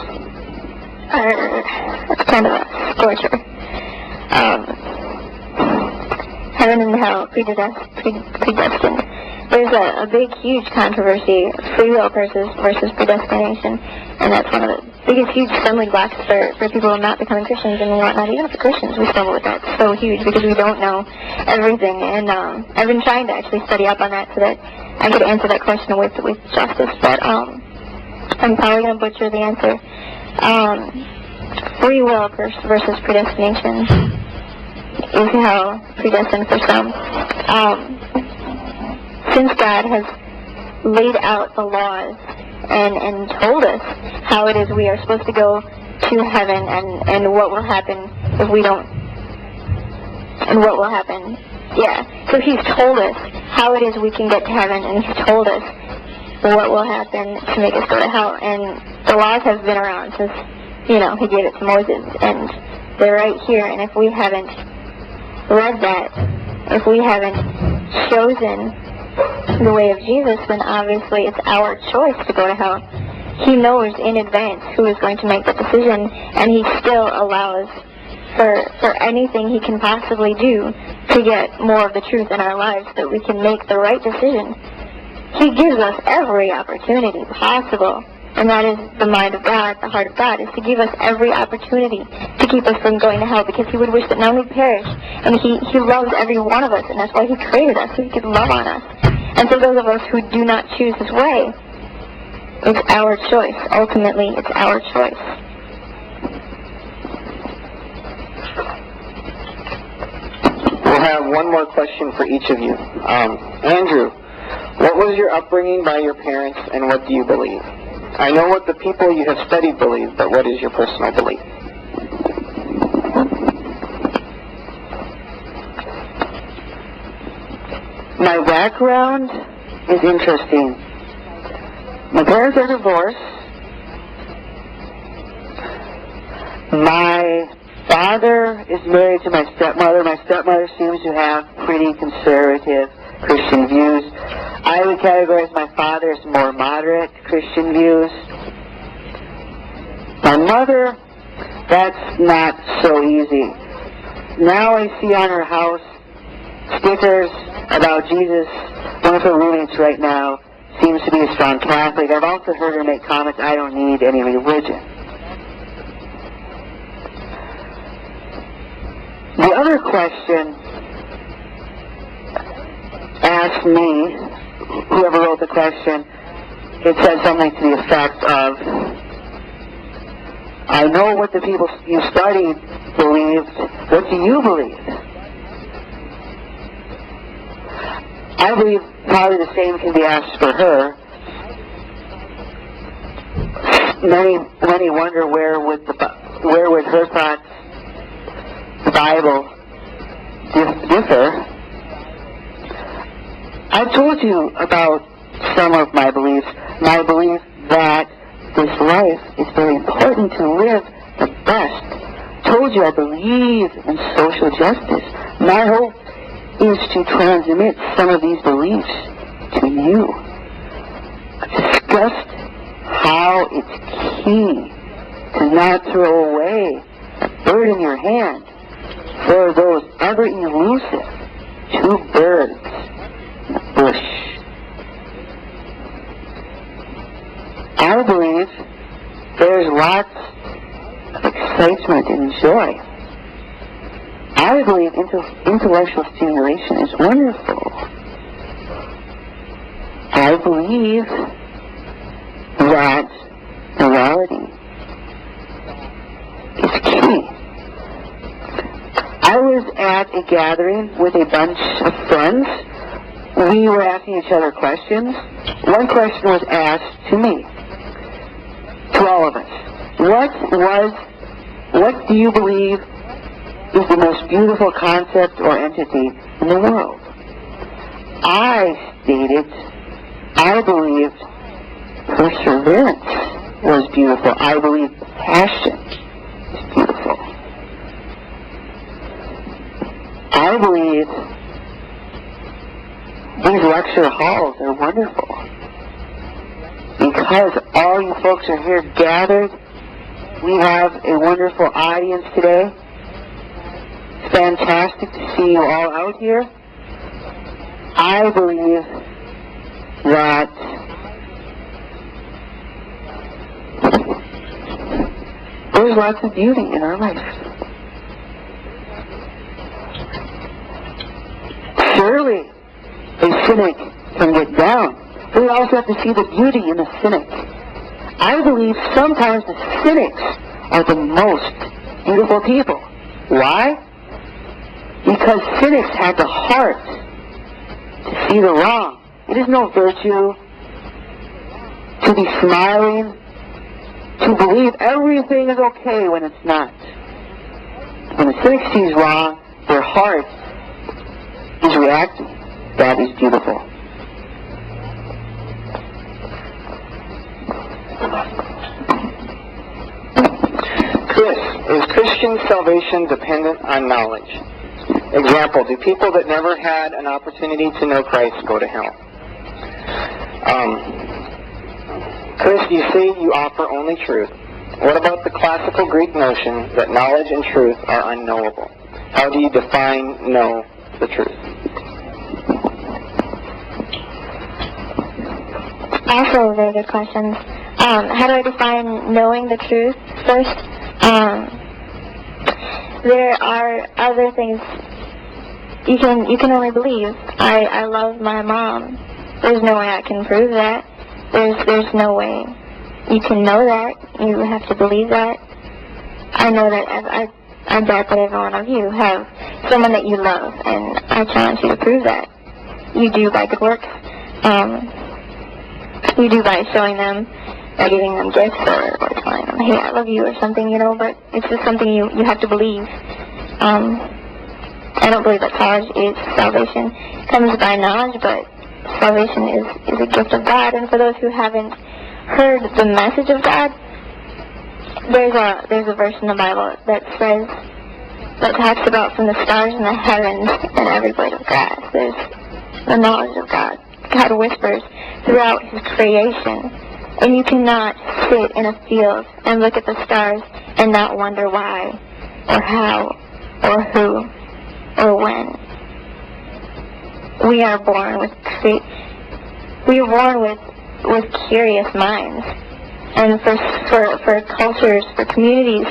It's kind of a scorcher. Heaven and hell predestined. there's a big, huge controversy, free will versus predestination, and that's one of the biggest, huge stumbling blocks for people not becoming Christians and whatnot. Even for Christians, we struggle with that. It's so huge because we don't know everything, and I've been trying to actually study up on that so that I could answer that question with justice, but I'm probably going to butcher the answer. Free will versus predestination is how predestined for some. Since God has laid out the laws and told us how it is we are supposed to go to heaven and what will happen if we don't, and what will happen. Yeah, so He's told us how it is we can get to heaven, and He's told us what will happen to make us go to hell. And the laws have been around since, He gave it to Moses, and they're right here. And if we haven't read that, if we haven't chosen the way of Jesus, then obviously it's our choice to go to hell. He knows in advance who is going to make the decision, and He still allows for anything He can possibly do to get more of the truth in our lives so that we can make the right decision. He gives us every opportunity possible, and that is the mind of God, the heart of God, is to give us every opportunity to keep us from going to hell, because He would wish that none would perish, and He loves every one of us, and that's why He created us, so He could love on us. And for those of us who do not choose His way, it's our choice. Ultimately, it's our choice. We'll have one more question for each of you. Andrew, what was your upbringing by your parents, and what do you believe? I know what the people you have studied believe, but what is your personal belief? My background is interesting. My parents are divorced. My father is married to my stepmother. My stepmother seems to have pretty conservative Christian views. I would categorize my father as more moderate Christian views. My mother, that's not so easy. Now I see on her house stickers about Jesus. One of her roommates right now seems to be a strong Catholic. I've also heard her make comments, I don't need any religion. The other question asked me, whoever wrote the question, it said something to the effect of, I know what the people you studied believed. What do you believe? I believe probably the same can be asked for her. Many wonder where would her thoughts, the Bible, differ. I've told you about some of my beliefs. My belief that this life is very important to live the best. Told you I believe in social justice. My hope is to transmit some of these beliefs to you. I've discussed how it's key to not throw away a bird in your hand for those ever elusive two birds in the bush. I believe there's lots of excitement and joy. I believe intellectual stimulation is wonderful. I believe that morality is key. I was at a gathering with a bunch of friends. We were asking each other questions. One question was asked to me, to all of us. What do you believe is the most beautiful concept or entity in the world? I stated, I believed perseverance was beautiful. I believe passion is beautiful. I believe these lecture halls are wonderful because all you folks are here gathered. We have a wonderful audience today. It's fantastic to see you all out here. I believe that there's lots of beauty in our life. Surely a cynic can get down, but we also have to see the beauty in the cynic. I believe sometimes the cynics are the most beautiful people. Why? Because cynics have the heart to see the wrong. It is no virtue to be smiling, to believe everything is okay when it's not. When the cynic sees wrong, their heart is reacting. That is beautiful. Kris, is Christian salvation dependent on knowledge? Example, do people that never had an opportunity to know Christ go to hell? Kris, you say you offer only truth. What about the classical Greek notion that knowledge and truth are unknowable? How do you define know the truth? Also a very good question. How do I define knowing the truth? First, there are other things you can only believe. I love my mom. There's no way I can prove that. There's no way you can know that. You have to believe that. I know that I bet that every one of you have someone that you love, and I challenge you to prove that. You do by good works. You do by showing them, by giving them gifts, or telling them, hey, I love you, or something, but it's just something you have to believe. I don't believe that salvation comes by knowledge, but salvation is a gift of God. And for those who haven't heard the message of God, there's a verse in the Bible that talks about from the stars in the heavens and every blade of grass. There's the knowledge of God. God whispers throughout His creation, and you cannot sit in a field and look at the stars and not wonder why, or how, or who, or when. We are born with curious minds, and for cultures, for communities,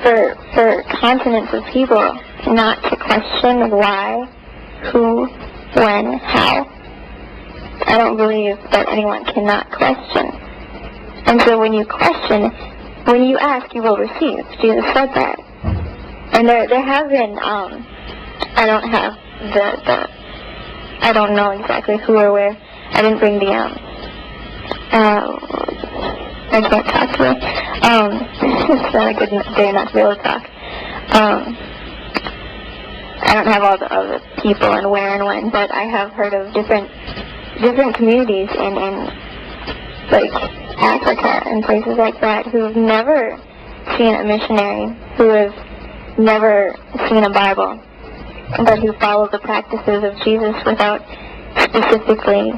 for continents of people, not to question why, who, when, how. I don't believe that anyone cannot question. And so when you question, when you ask, you will receive. Jesus said that. And there have been, I don't know exactly who or where. I didn't bring the, I can't talk today. It's not a good day not to be able to talk. I don't have all the people and where and when, but I have heard of different communities in like Africa and places like that who have never seen a missionary, who have never seen a Bible, but who follow the practices of Jesus without specifically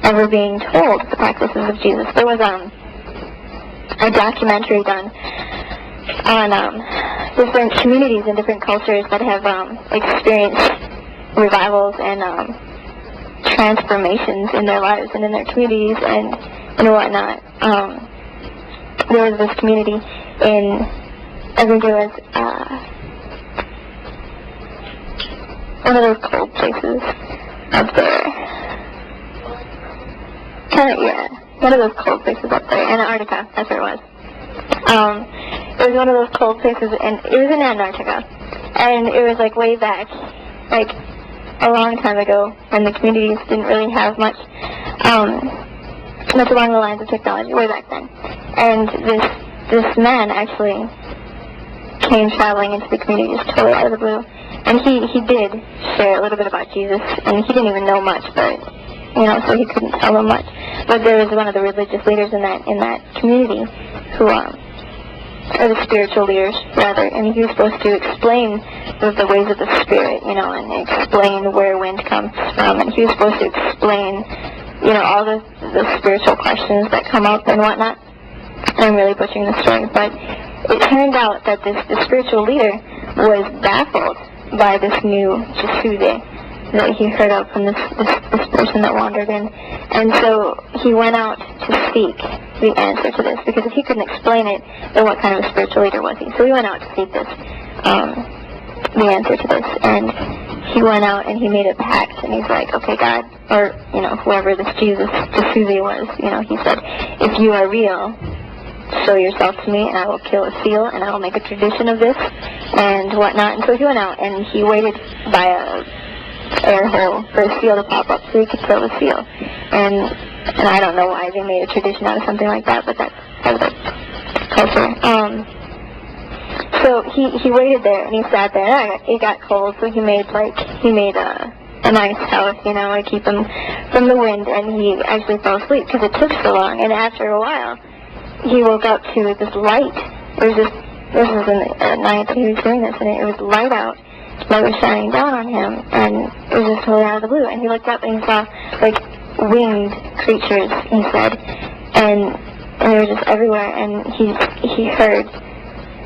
ever being told the practices of Jesus. There was a documentary done on different communities and different cultures that have experienced revivals and transformations in their lives and in their communities and whatnot. There was this community in, I think it was one of those cold places up there. One of those cold places up there. Antarctica, that's where it was. It was one of those cold places, and it was in Antarctica. And it was like way back, like a long time ago, when the communities didn't really have much along the lines of technology, way back then. And this man actually came traveling into the community just totally out of the blue. And he did share a little bit about Jesus, and he didn't even know much, but so he couldn't tell them much. But there was one of the religious leaders in that community who or the spiritual leaders rather, and he was supposed to explain the ways of the Spirit, and explain where wind comes from, and he was supposed to explain, all the spiritual questions that come up and whatnot. I'm really butchering the story, but it turned out that the spiritual leader was baffled by this new Jesude that he heard of from this person person that wandered in. And so he went out to seek the answer to this, because if he couldn't explain it, then what kind of a spiritual leader was he? So he went out to seek this, the answer to this, and he went out and he made a pact, and he's like, okay, God, or, whoever this Jesus, D'Souza was, he said, if you are real, show yourself to me, and I will kill a seal, and I will make a tradition of this, and whatnot. And so he went out, and he waited by a air hole for a seal to pop up so he could kill the seal. And I don't know why they made a tradition out of something like that, but that's part of the culture. So he waited there, and he sat there, and it got cold, so he made a nice house, to keep him from the wind, and he actually fell asleep because it took so long. And after a while, he woke up to this light. This was in the night that he was doing this, and it was light out. Light was shining down on him, and it was just totally out of the blue. And he looked up and he saw, winged creatures, he said, and they were just everywhere. And he heard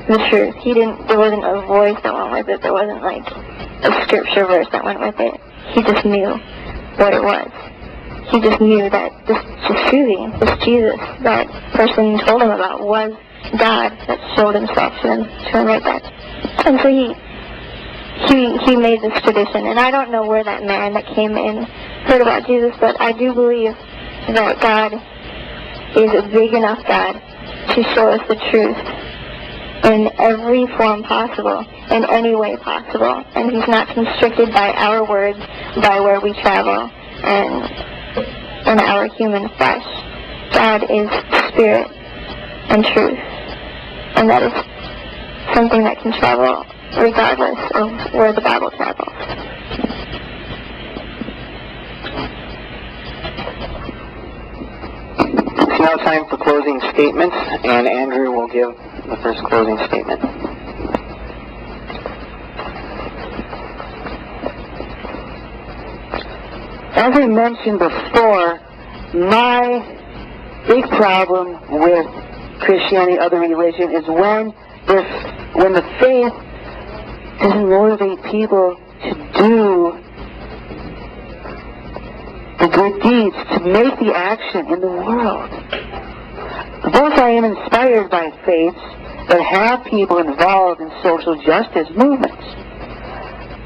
the truth. There wasn't a voice that went with it. There wasn't a scripture verse that went with it. He just knew what it was. He just knew that this Jesus, that person told him about, was God that showed himself to him right there. And so he made this tradition, and I don't know where that man that came in heard about Jesus, but I do believe that God is a big enough God to show us the truth in every form possible, in any way possible, and he's not constricted by our words, by where we travel, and our human flesh. God is spirit and truth, and that is something that can travel regardless of where the Bible travels. It's now time for closing statements, and Andrew will give the first closing statement. As I mentioned before, my big problem with Christianity, other religion, is when the faith doesn't motivate people to do the good deeds, to make the action in the world. Thus, I am inspired by faiths that have people involved in social justice movements.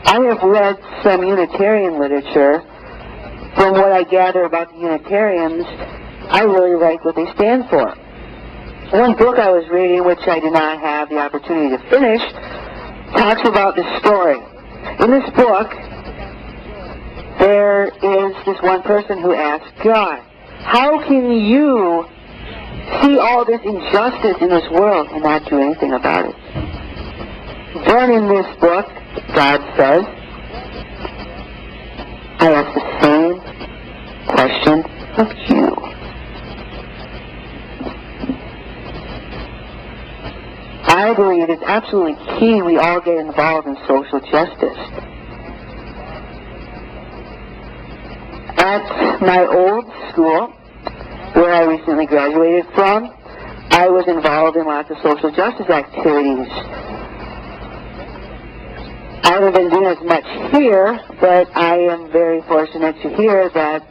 I have read some Unitarian literature. From what I gather about the Unitarians, I really like what they stand for. One book I was reading, which I did not have the opportunity to finish, talks about this story. In this book, there is this one person who asks God, how can you see all this injustice in this world and not do anything about it? Then in this book, God says, I ask the same question of you. I believe it's absolutely key we all get involved in social justice. At my old school, where I recently graduated from, I was involved in lots of social justice activities. I haven't been doing as much here, but I am very fortunate to hear that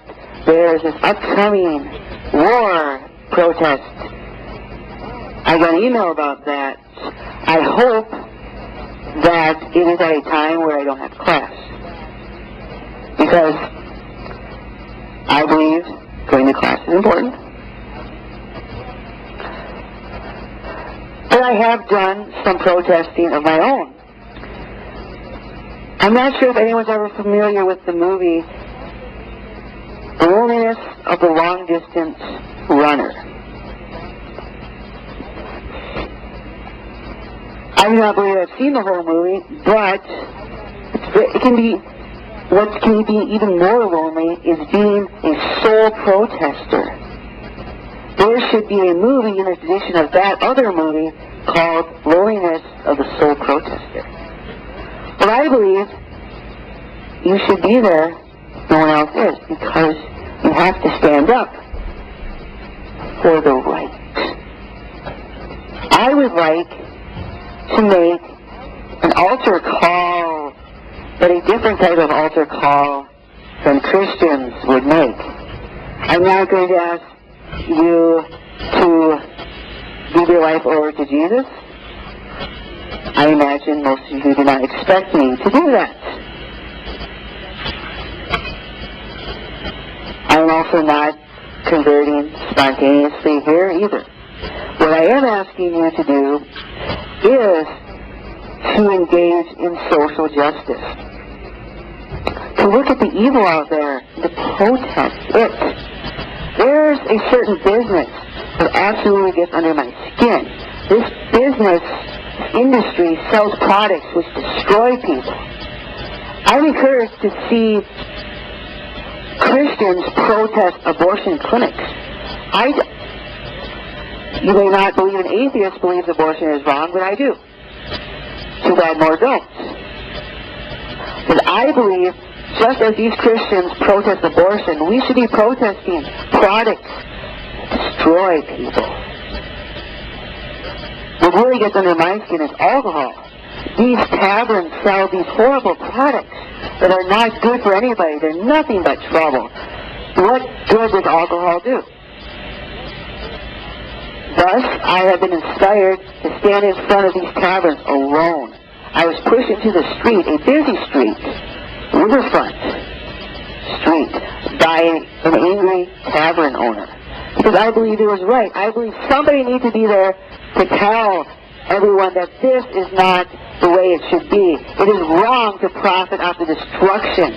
there is this upcoming war protest. I got an email about that. I hope that it is at a time where I don't have class, because I believe going to class is important. But I have done some protesting of my own. I'm not sure if anyone's ever familiar with the movie The Loneliness of the Long-Distance Runner. I do not believe I've seen the whole movie, but it can be, what can be even more lonely is being a sole protester. There should be a movie in the tradition of that other movie called Loneliness of the Sole Protester. But I believe you should be there, no one else is, because you have to stand up for the right. I would like to make an altar call, but a different type of altar call than Christians would make. I'm not going to ask you to give your life over to Jesus. I imagine most of you do not expect me to do that. I'm also not converting spontaneously here either. What I am asking you to do is to engage in social justice. To look at the evil out there, to protest it. There's a certain business that absolutely gets under my skin. This business industry sells products which destroy people. I'm encouraged to see Christians protest abortion clinics. You may not believe an atheist believes abortion is wrong, but I do. Too bad more don't. But I believe, just as these Christians protest abortion, we should be protesting products that destroy people. What really gets under my skin is alcohol. These taverns sell these horrible products that are not good for anybody. They're nothing but trouble. What good does alcohol do? Thus, I have been inspired to stand in front of these taverns alone. I was pushed into the street, a busy street, riverfront street, by an angry tavern owner. Because I believe it was right. I believe somebody needs to be there to tell everyone that this is not the way it should be. It is wrong to profit off the destruction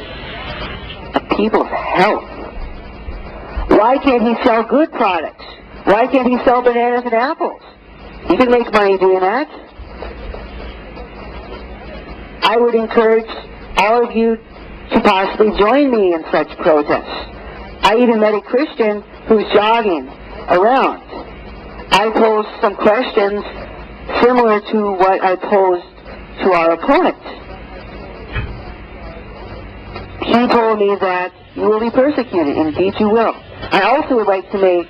of people's health. Why can't he sell good products? Why can't he sell bananas and apples? He can make money doing that. I would encourage all of you to possibly join me in such protests. I even met a Christian who's jogging around. I posed some questions similar to what I posed to our opponent. He told me that you will be persecuted. Indeed you will. I also would like to make,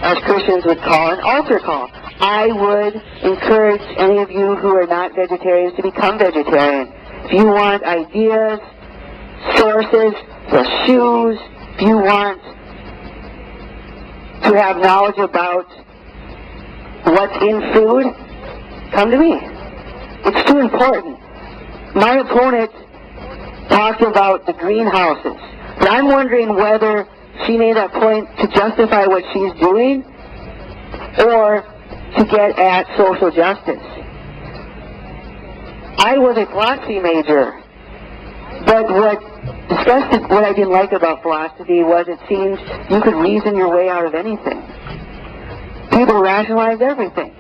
as Christians would call, an altar call. I would encourage any of you who are not vegetarians to become vegetarian. If you want ideas, sources for shoes, if you want to have knowledge about what's in food, come to me. It's too important. My opponent talked about the greenhouses, but I'm wondering whether she made that point to justify what she's doing or to get at social justice. I was a philosophy major, but what I didn't like about philosophy was it seemed you could reason your way out of anything. People rationalize everything.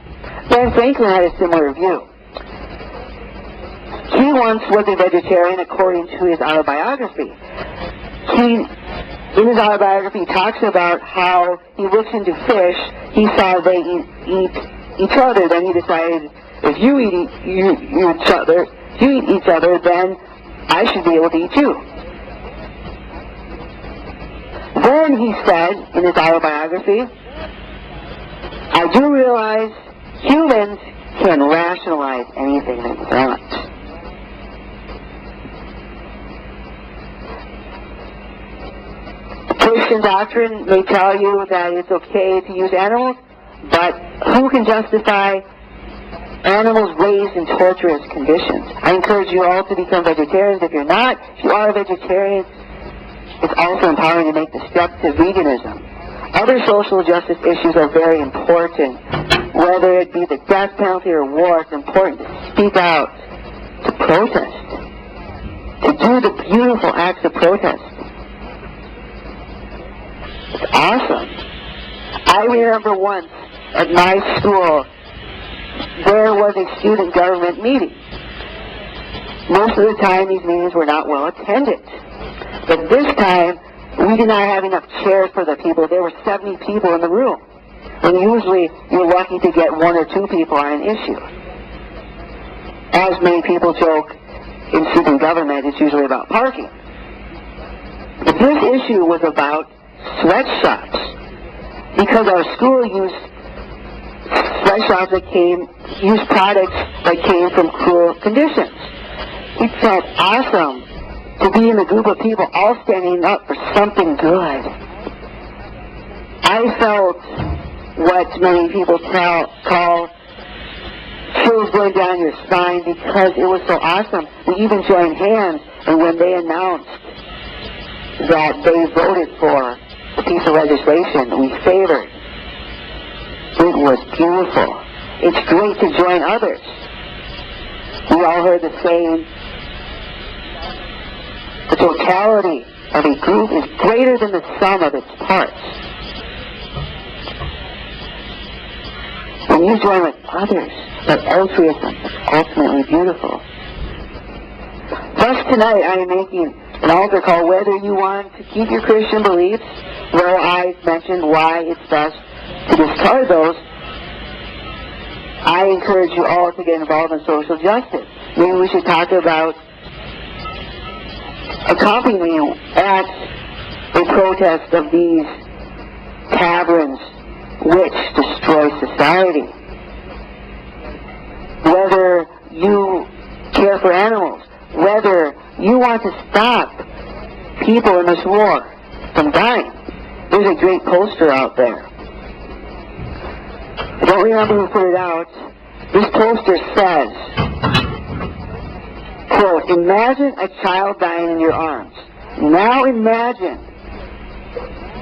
Ben Franklin had a similar view. He once was a vegetarian according to his autobiography. In his autobiography, he talks about how he looks into fish, he saw they eat each other, then he decided, if you eat each other, then I should be able to eat you. Then he said, in his autobiography, I do realize humans can rationalize anything they want. Christian doctrine may tell you that it's okay to use animals, but who can justify animals raised in torturous conditions? I encourage you all to become vegetarians. If you're not, if you are a vegetarian, it's also empowering to make the step to veganism. Other social justice issues are very important. Whether it be the death penalty or war, it's important to speak out, to protest, to do the beautiful acts of protest. It's awesome. I remember once at my school, there was a student government meeting. Most of the time, these meetings were not well attended. But this time, we did not have enough chairs for the people. There were 70 people in the room. And usually, you're lucky to get 1 or 2 people on an issue. As many people joke, in student government, it's usually about parking. But this issue was about sweatshops. Because our school used sweatshops that used products that came from cruel conditions. It felt awesome to be in a group of people all standing up for something good. I felt what many people call chills going down your spine because it was so awesome. We even joined hands, and when they announced that they voted for the piece of legislation we favored, it was beautiful. It's great to join others. We all heard the saying, the totality of a group is greater than the sum of its parts. When you join with others, that altruism is ultimately beautiful. Thus tonight I am making an altar call whether you want to keep your Christian beliefs, where I've mentioned why it's best to discard those. I encourage you all to get involved in social justice. Maybe we should talk about accompanying at a protest of these taverns which destroy society. Whether you care for animals, whether you want to stop people in this war from dying. There's a great poster out there. I don't remember who put it out. This poster says, quote, imagine a child dying in your arms. Now imagine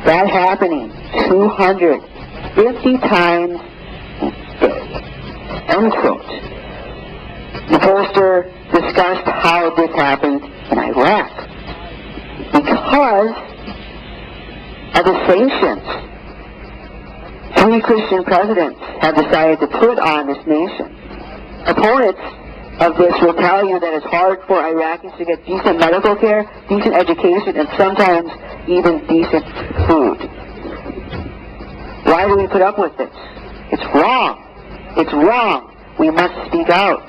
that happening 250 times each day. End quote. The poster discussed how this happened in Iraq. Because of the sanctions 3 Christian presidents have decided to put on this nation. Opponents of this will tell you that it's hard for Iraqis to get decent medical care, decent education, and sometimes even decent food. Why do we put up with this? It's wrong. It's wrong. We must speak out.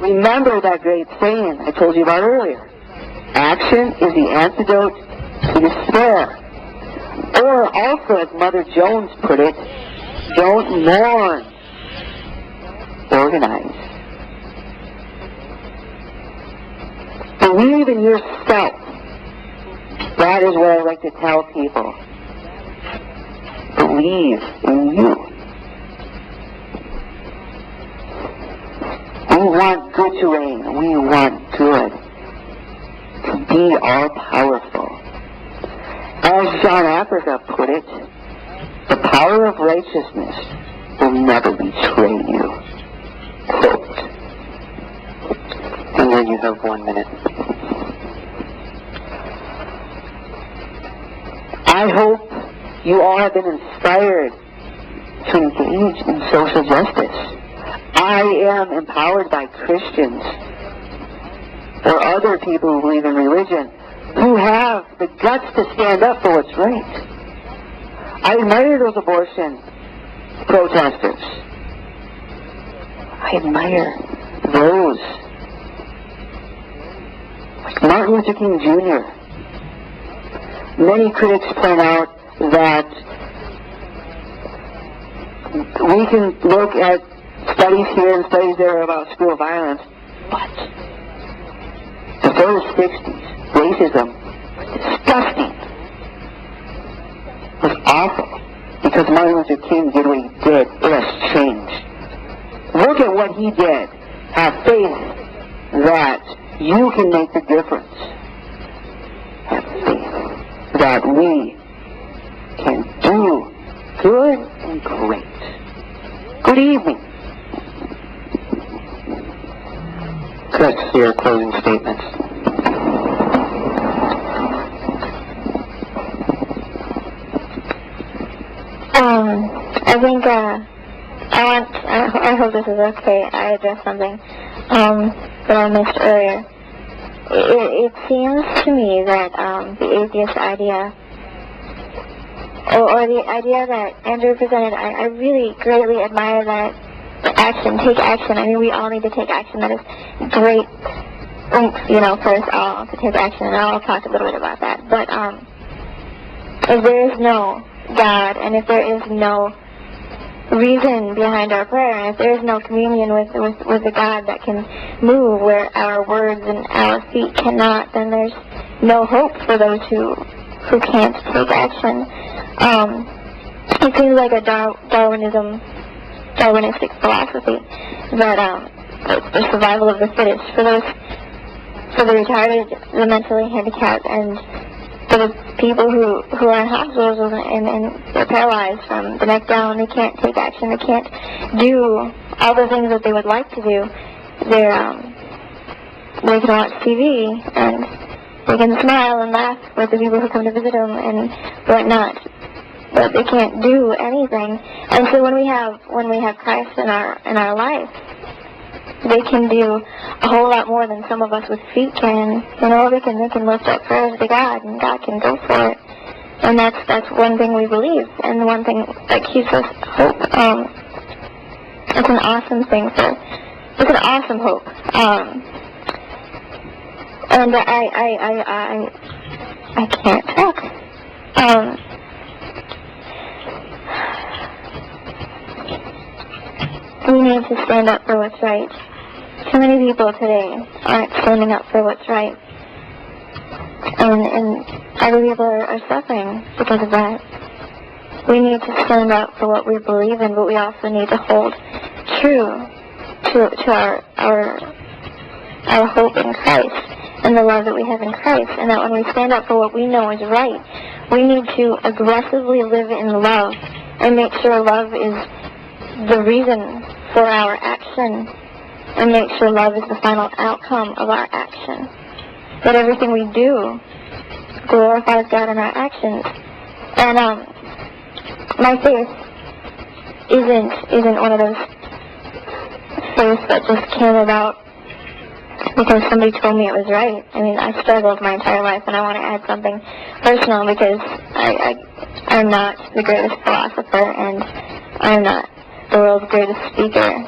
Remember that great saying I told you about earlier. Action is the antidote to despair. Or also, as Mother Jones put it, don't mourn. Organize. Believe in yourself. That is what I like to tell people. Believe in you. We want good to reign. We want good to be all-powerful. As John Africa put it, the power of righteousness will never betray you. Quote. And then you have 1 minute. I hope you all have been inspired to engage in social justice. I am empowered by Christians or other people who believe in religion who have the guts to stand up for what's right. I admire those abortion protesters. I admire those like Martin Luther King Jr. Many critics point out that we can look at studies here and studies there about school violence, but before the 60s, racism was disgusting. It was awful. Because Martin Luther King did what he did, it has changed. Look at what he did. Have faith that you can make the difference. Have faith that we can do good and great. Good evening. Kris, your closing statements. I think I hope this is okay. I addressed something that I missed earlier. It seems to me that the atheist idea, or the idea that Andrew presented, I really greatly admire that. Action, take action. I mean, we all need to take action. That is great, for us all to take action, and I'll talk a little bit about that. But if there is no God, and if there is no reason behind our prayer. And if there is no communion with the God that can move where our words and our feet cannot, then there's no hope for those who can't take action. It seems like a Darwinistic philosophy that the survival of the fittest for the retarded, the mentally handicapped, and for the people who are in hospitals and they're paralyzed from the neck down. They can't take action. They can't do all the things that they would like to do. They can watch TV and they can smile and laugh with the people who come to visit them and whatnot, but they can't do anything. And so when we have Christ in our life, they can do a whole lot more than some of us with feet can. You know, they can lift up prayers to God, and God can go for it. And that's one thing we believe, and one thing that keeps us hope. It's an awesome thing. It's an awesome hope. And I can't talk. We need to stand up for what's right. Too many people today aren't standing up for what's right. And other people are suffering because of that. We need to stand up for what we believe in, but we also need to hold true to our hope in Christ and the love that we have in Christ. And that when we stand up for what we know is right, we need to aggressively live in love and make sure love is the reason for our action, and make sure love is the final outcome of our action. That everything we do glorifies God in our actions. And my faith isn't one of those faiths that just came about because somebody told me it was right. I mean, I struggled my entire life, and I want to add something personal because I'm not the greatest philosopher, and I'm not the world's greatest speaker,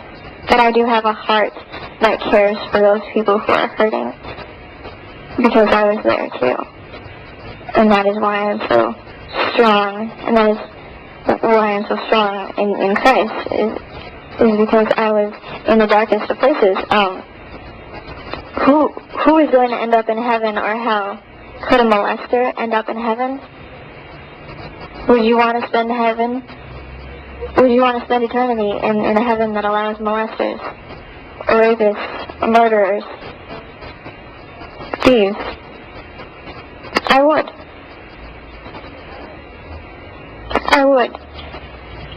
but I do have a heart that cares for those people who are hurting, because I was there too. And that is why I'm so strong, and that is why I'm so strong in Christ, is because I was in the darkest of places. Who is going to end up in heaven or hell? Could a molester end up in heaven? Would you want to spend heaven? Would you want to spend eternity in a heaven that allows molesters, rapists, murderers, thieves? I would.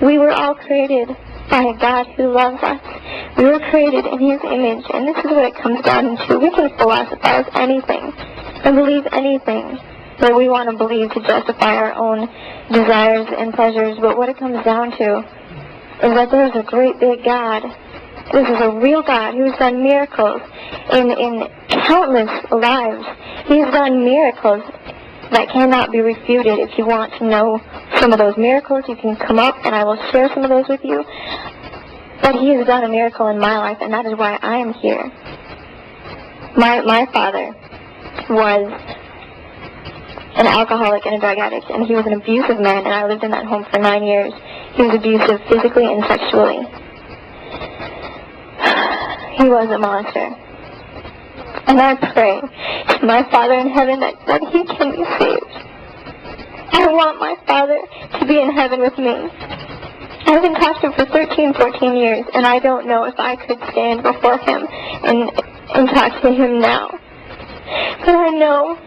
We were all created by a God who loves us. We were created in His image, and this is what it comes down to. We can philosophize anything and believe anything that we want to believe to justify our own desires and pleasures, but what it comes down to is that there's a great big God. This is a real God who has done miracles in countless lives. He has done miracles that cannot be refuted. If you want to know some of those miracles, you can come up and I will share some of those with you. But He has done a miracle in my life, and that is why I am here. My father was an alcoholic and a drug addict, and he was an abusive man, and I lived in that home for 9 years. He was abusive physically and sexually. He was a molester. And I pray to my Father in heaven that He can be saved. I want my Father to be in heaven with me. I haven't talked to Him for 13, 14 years, and I don't know if I could stand before Him and talk to Him now. But I know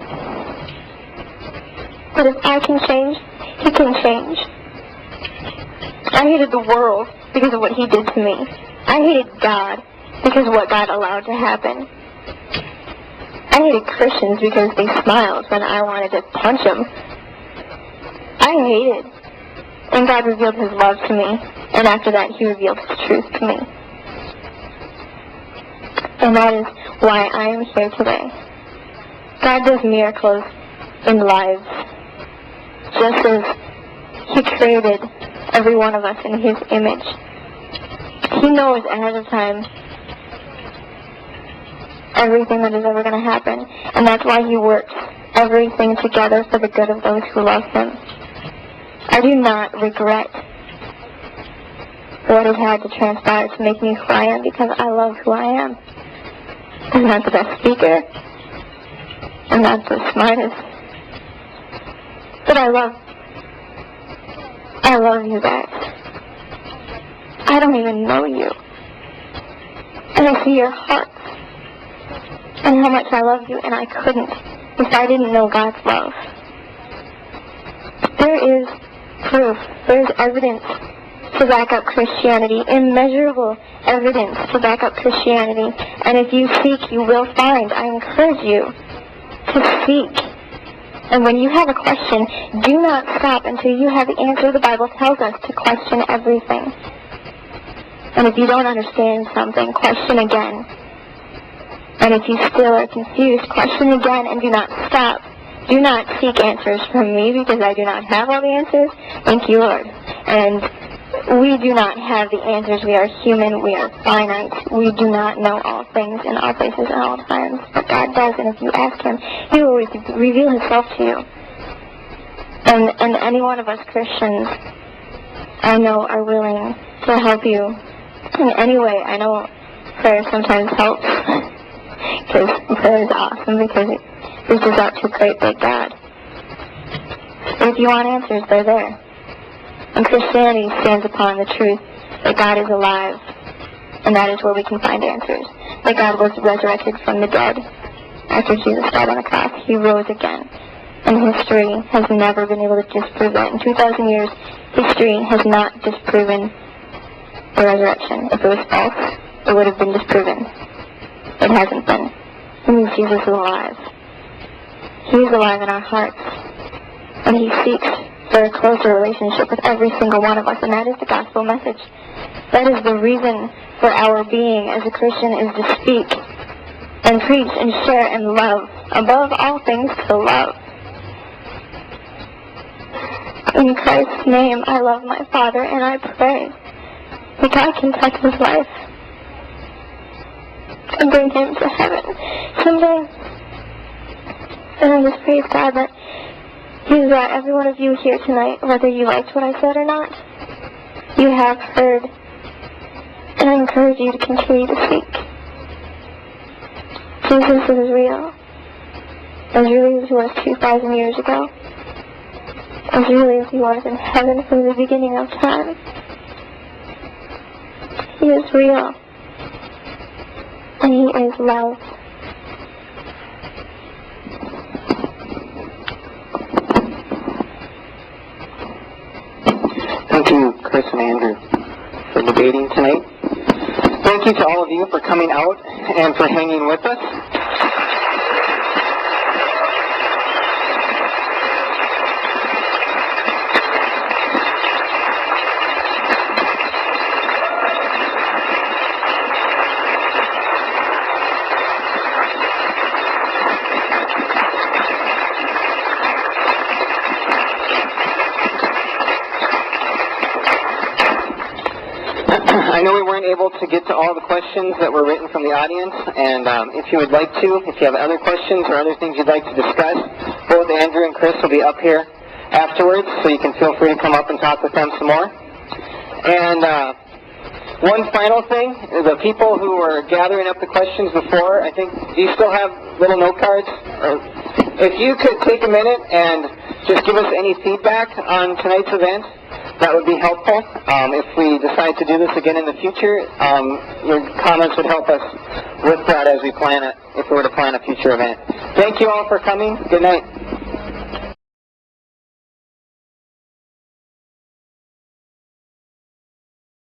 that if I can change, He can change. I hated the world because of what He did to me. I hated God because of what God allowed to happen. I hated Christians because they smiled when I wanted to punch them. I hated. And God revealed His love to me. And after that, He revealed His truth to me. And that is why I am here today. God does miracles in lives. Just as He created every one of us in His image. He knows ahead of time everything that is ever going to happen. And that's why He works everything together for the good of those who love Him. I do not regret what has had to transpire to make me who I am, because I love who I am. I'm not the best speaker. I'm not the smartest. But I love you guys. I don't even know you. And I see your hearts and how much I love you, and I couldn't if I didn't know God's love. There is proof, there is evidence to back up Christianity, immeasurable evidence to back up Christianity. And if you seek, you will find. I encourage you to seek. And when you have a question, do not stop until you have the answer. The Bible tells us to question everything. And if you don't understand something, question again. And if you still are confused, question again, and do not stop. Do not seek answers from me, because I do not have all the answers. Thank you, Lord. And we do not have the answers. We are human. We are finite. We do not know all things in all places at all times. But God does, and if you ask Him, He will reveal Himself to you. And any one of us Christians, I know, are willing to help you in any way. I know prayer sometimes helps, because prayer is awesome, because it reaches out to a great big God. If you want answers, they're there. And Christianity stands upon the truth that God is alive, and that is where we can find answers. That God was resurrected from the dead after Jesus died on the cross. He rose again. And history has never been able to disprove that. In 2,000 years, history has not disproven the resurrection. If it was false, it would have been disproven. It hasn't been. It means Jesus is alive. He is alive in our hearts. And He seeks for a closer relationship with every single one of us, and that is the gospel message. That is the reason for our being as a Christian, is to speak and preach and share and love. Above all things, to love. In Christ's name, I love my Father, and I pray that God can touch his life and bring him to heaven someday. And I just praise God that He's got every one of you here tonight, whether you liked what I said or not. You have heard, and I encourage you to continue to seek. Jesus is real, as really as He was 2,000 years ago, as really as He was in heaven from the beginning of time. He is real, and He is love. Thank you, Kris and Andrew, for debating tonight. Thank you to all of you for coming out and for hanging with us. I know we weren't able to get to all the questions that were written from the audience, and if you would like to, if you have other questions or other things you'd like to discuss, both Andrew and Kris will be up here afterwards, so you can feel free to come up and talk with them some more. And one final thing, the people who were gathering up the questions before, I think, do you still have little note cards? Or if you could take a minute and just give us any feedback on tonight's event, that would be helpful. If we decide to do this again in the future, your comments would help us with that as we plan it, if we were to plan a future event. Thank you all for coming. Good night.